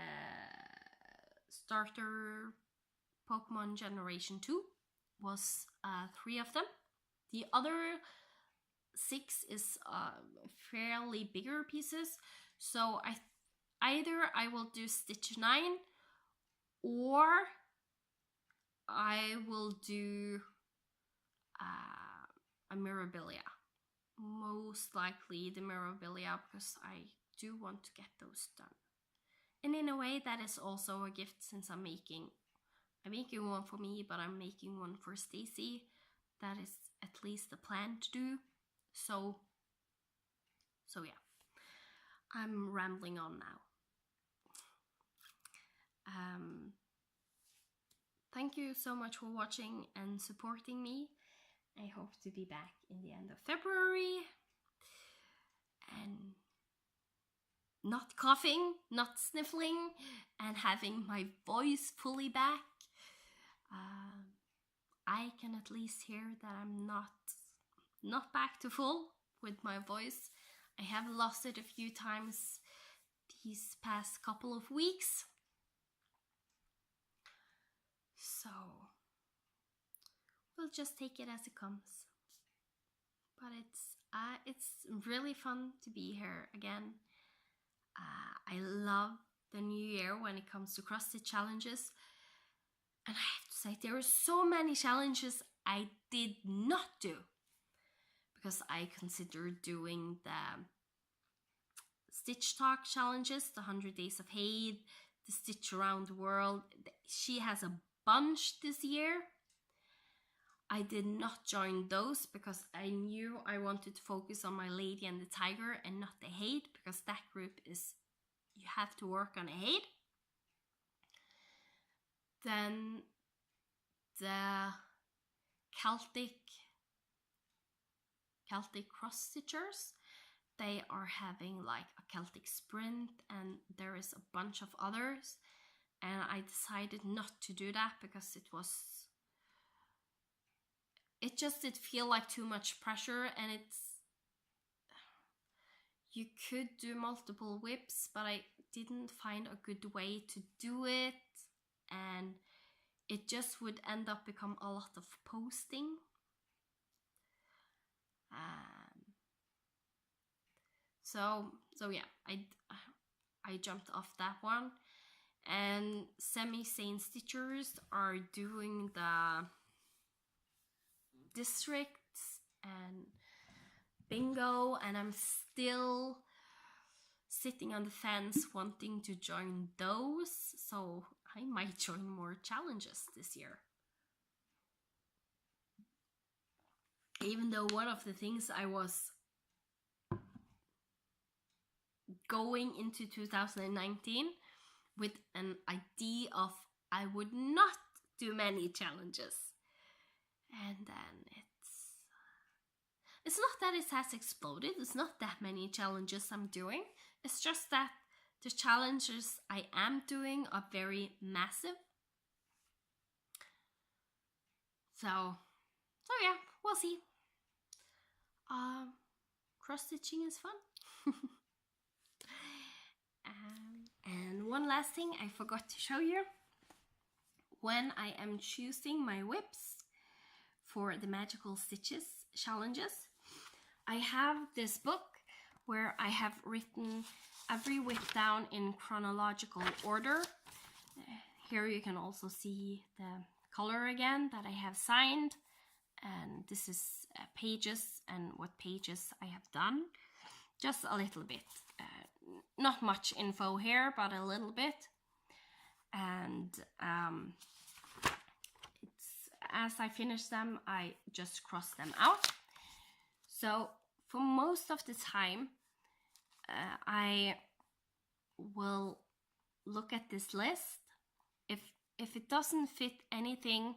starter Pokemon Generation 2 was 3 of them. The other 6 is fairly bigger pieces. So either I will do Stitch 9 or I will do a Mirabilia. Most likely the Mirabilia, because I do want to get those done. And in a way that is also a gift, since I'm making one for me, but I'm making one for Stacy. That is at least the plan to do. So yeah, I'm rambling on now. Thank you so much for watching and supporting me. I hope to be back in the end of February and not coughing, not sniffling, and having my voice fully back. I can at least hear that I'm not back to full with my voice. I have lost it a few times these past couple of weeks. So we'll just take it as it comes. But it's really fun to be here again. I love the new year when it comes to CrossFit challenges. And I have to say, there are so many challenges I did not do, because I considered doing the Stitch Talk challenges, the 100 Days of Hate, the Stitch Around the World. She has a bunch this year. I did not join those because I knew I wanted to focus on my Lady and the Tiger and not the Hate, because that group is, you have to work on a Hate. Then the Celtic cross stitchers, they are having like a Celtic sprint, and there is a bunch of others, and I decided not to do that because it just did feel like too much pressure, and you could do multiple whips, but I didn't find a good way to do it, and it just would end up become a lot of posting. So yeah, I jumped off that one. And Semi-Sane Stitchers are doing the districts and bingo, and I'm still sitting on the fence wanting to join those, so I might join more challenges this year. Even though one of the things I was going into 2019 with an idea of I would not do many challenges, and then it's not that it has exploded. It's not that many challenges I'm doing. It's just that the challenges I am doing are very massive. So yeah, we'll see. Cross stitching is fun. And one last thing I forgot to show you. When I am choosing my whips for the Magical Stitches challenges, I have this book where I have written every whip down in chronological order. Here you can also see the color again that I have signed, and this is pages and what pages I have done. Just a little bit, not much info here, but a little bit. And as I finish them, I just cross them out. So for most of the time, I will look at this list. If it doesn't fit anything,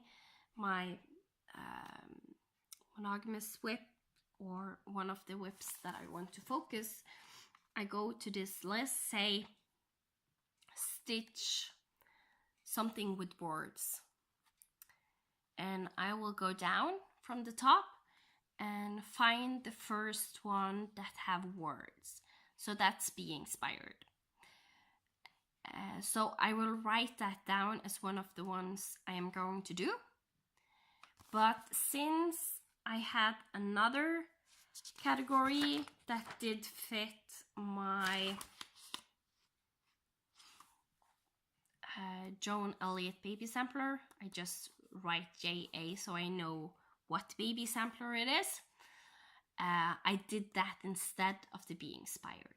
my monogamous whip or one of the whips that I want to focus, I go to this list, say stitch something with words, and I will go down from the top and find the first one that have words. So that's Be Inspired. So I will write that down as one of the ones I am going to do. But since I had another category that did fit my Joan Elliott baby sampler, I just write JA so I know what baby sampler it is. I did that instead of the Be Inspired.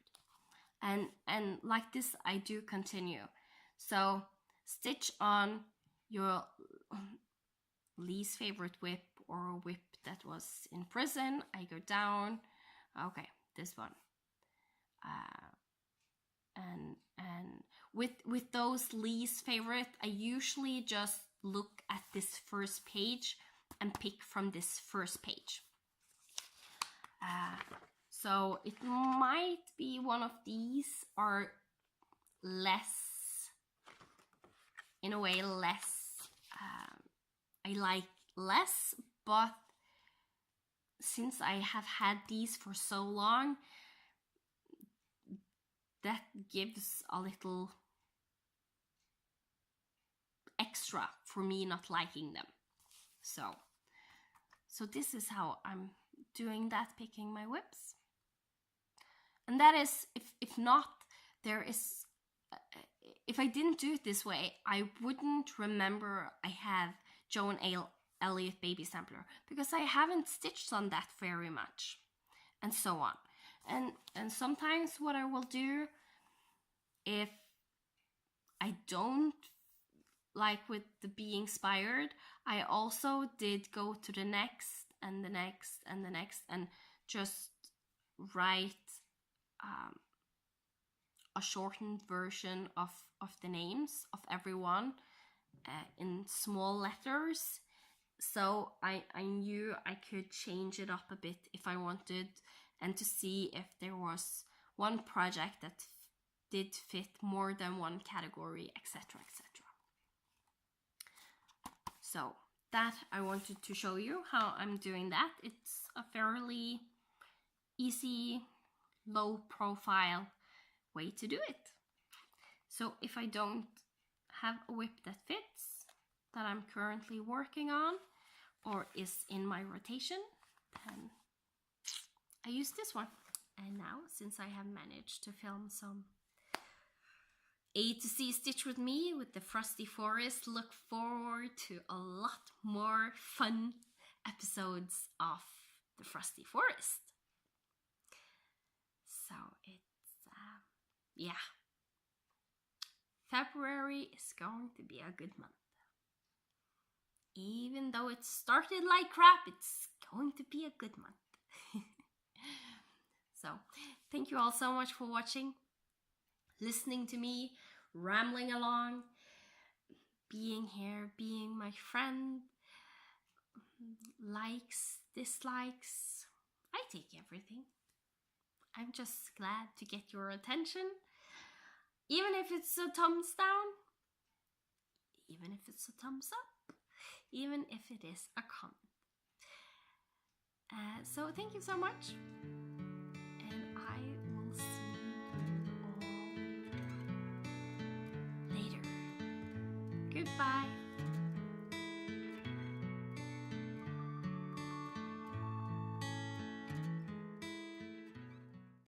And like this, I do continue. So stitch on your least favorite whip or a whip that was in prison. I go down. Okay, this one. And with those least favorite, I usually just look at this first page and pick from this first page. So it might be one of these, or less, in a way, less, I like less, but since I have had these for so long, that gives a little extra for me not liking them. So this is how I'm doing that, picking my whips. And that is, if not, there is, if I didn't do it this way, I wouldn't remember I have Joan Elliott baby sampler, because I haven't stitched on that very much, and so on. And sometimes what I will do, if I don't like with the Be Inspired, I also did go to the next and the next and the next and just write a shortened version of the names of everyone in small letters. So I knew I could change it up a bit if I wanted, and to see if there was one project that did fit more than one category, etc., etc. So that I wanted to show you how I'm doing that. It's a fairly easy, low profile way to do it. So if I don't have a whip that fits, that I'm currently working on, or is in my rotation, then I use this one. And now, since I have managed to film some A to Z Stitch with me with the Frosty Forest, look forward to a lot more fun episodes of the Frosty Forest. So it's, yeah. February is going to be a good month. Even though it started like crap, it's going to be a good month. So, thank you all so much for watching, listening to me, rambling along, being here, being my friend, likes, dislikes. I take everything. I'm just glad to get your attention, even if it's a thumbs down, even if it's a thumbs up, even if it is a comment. So thank you so much, and I will see you all later. Goodbye.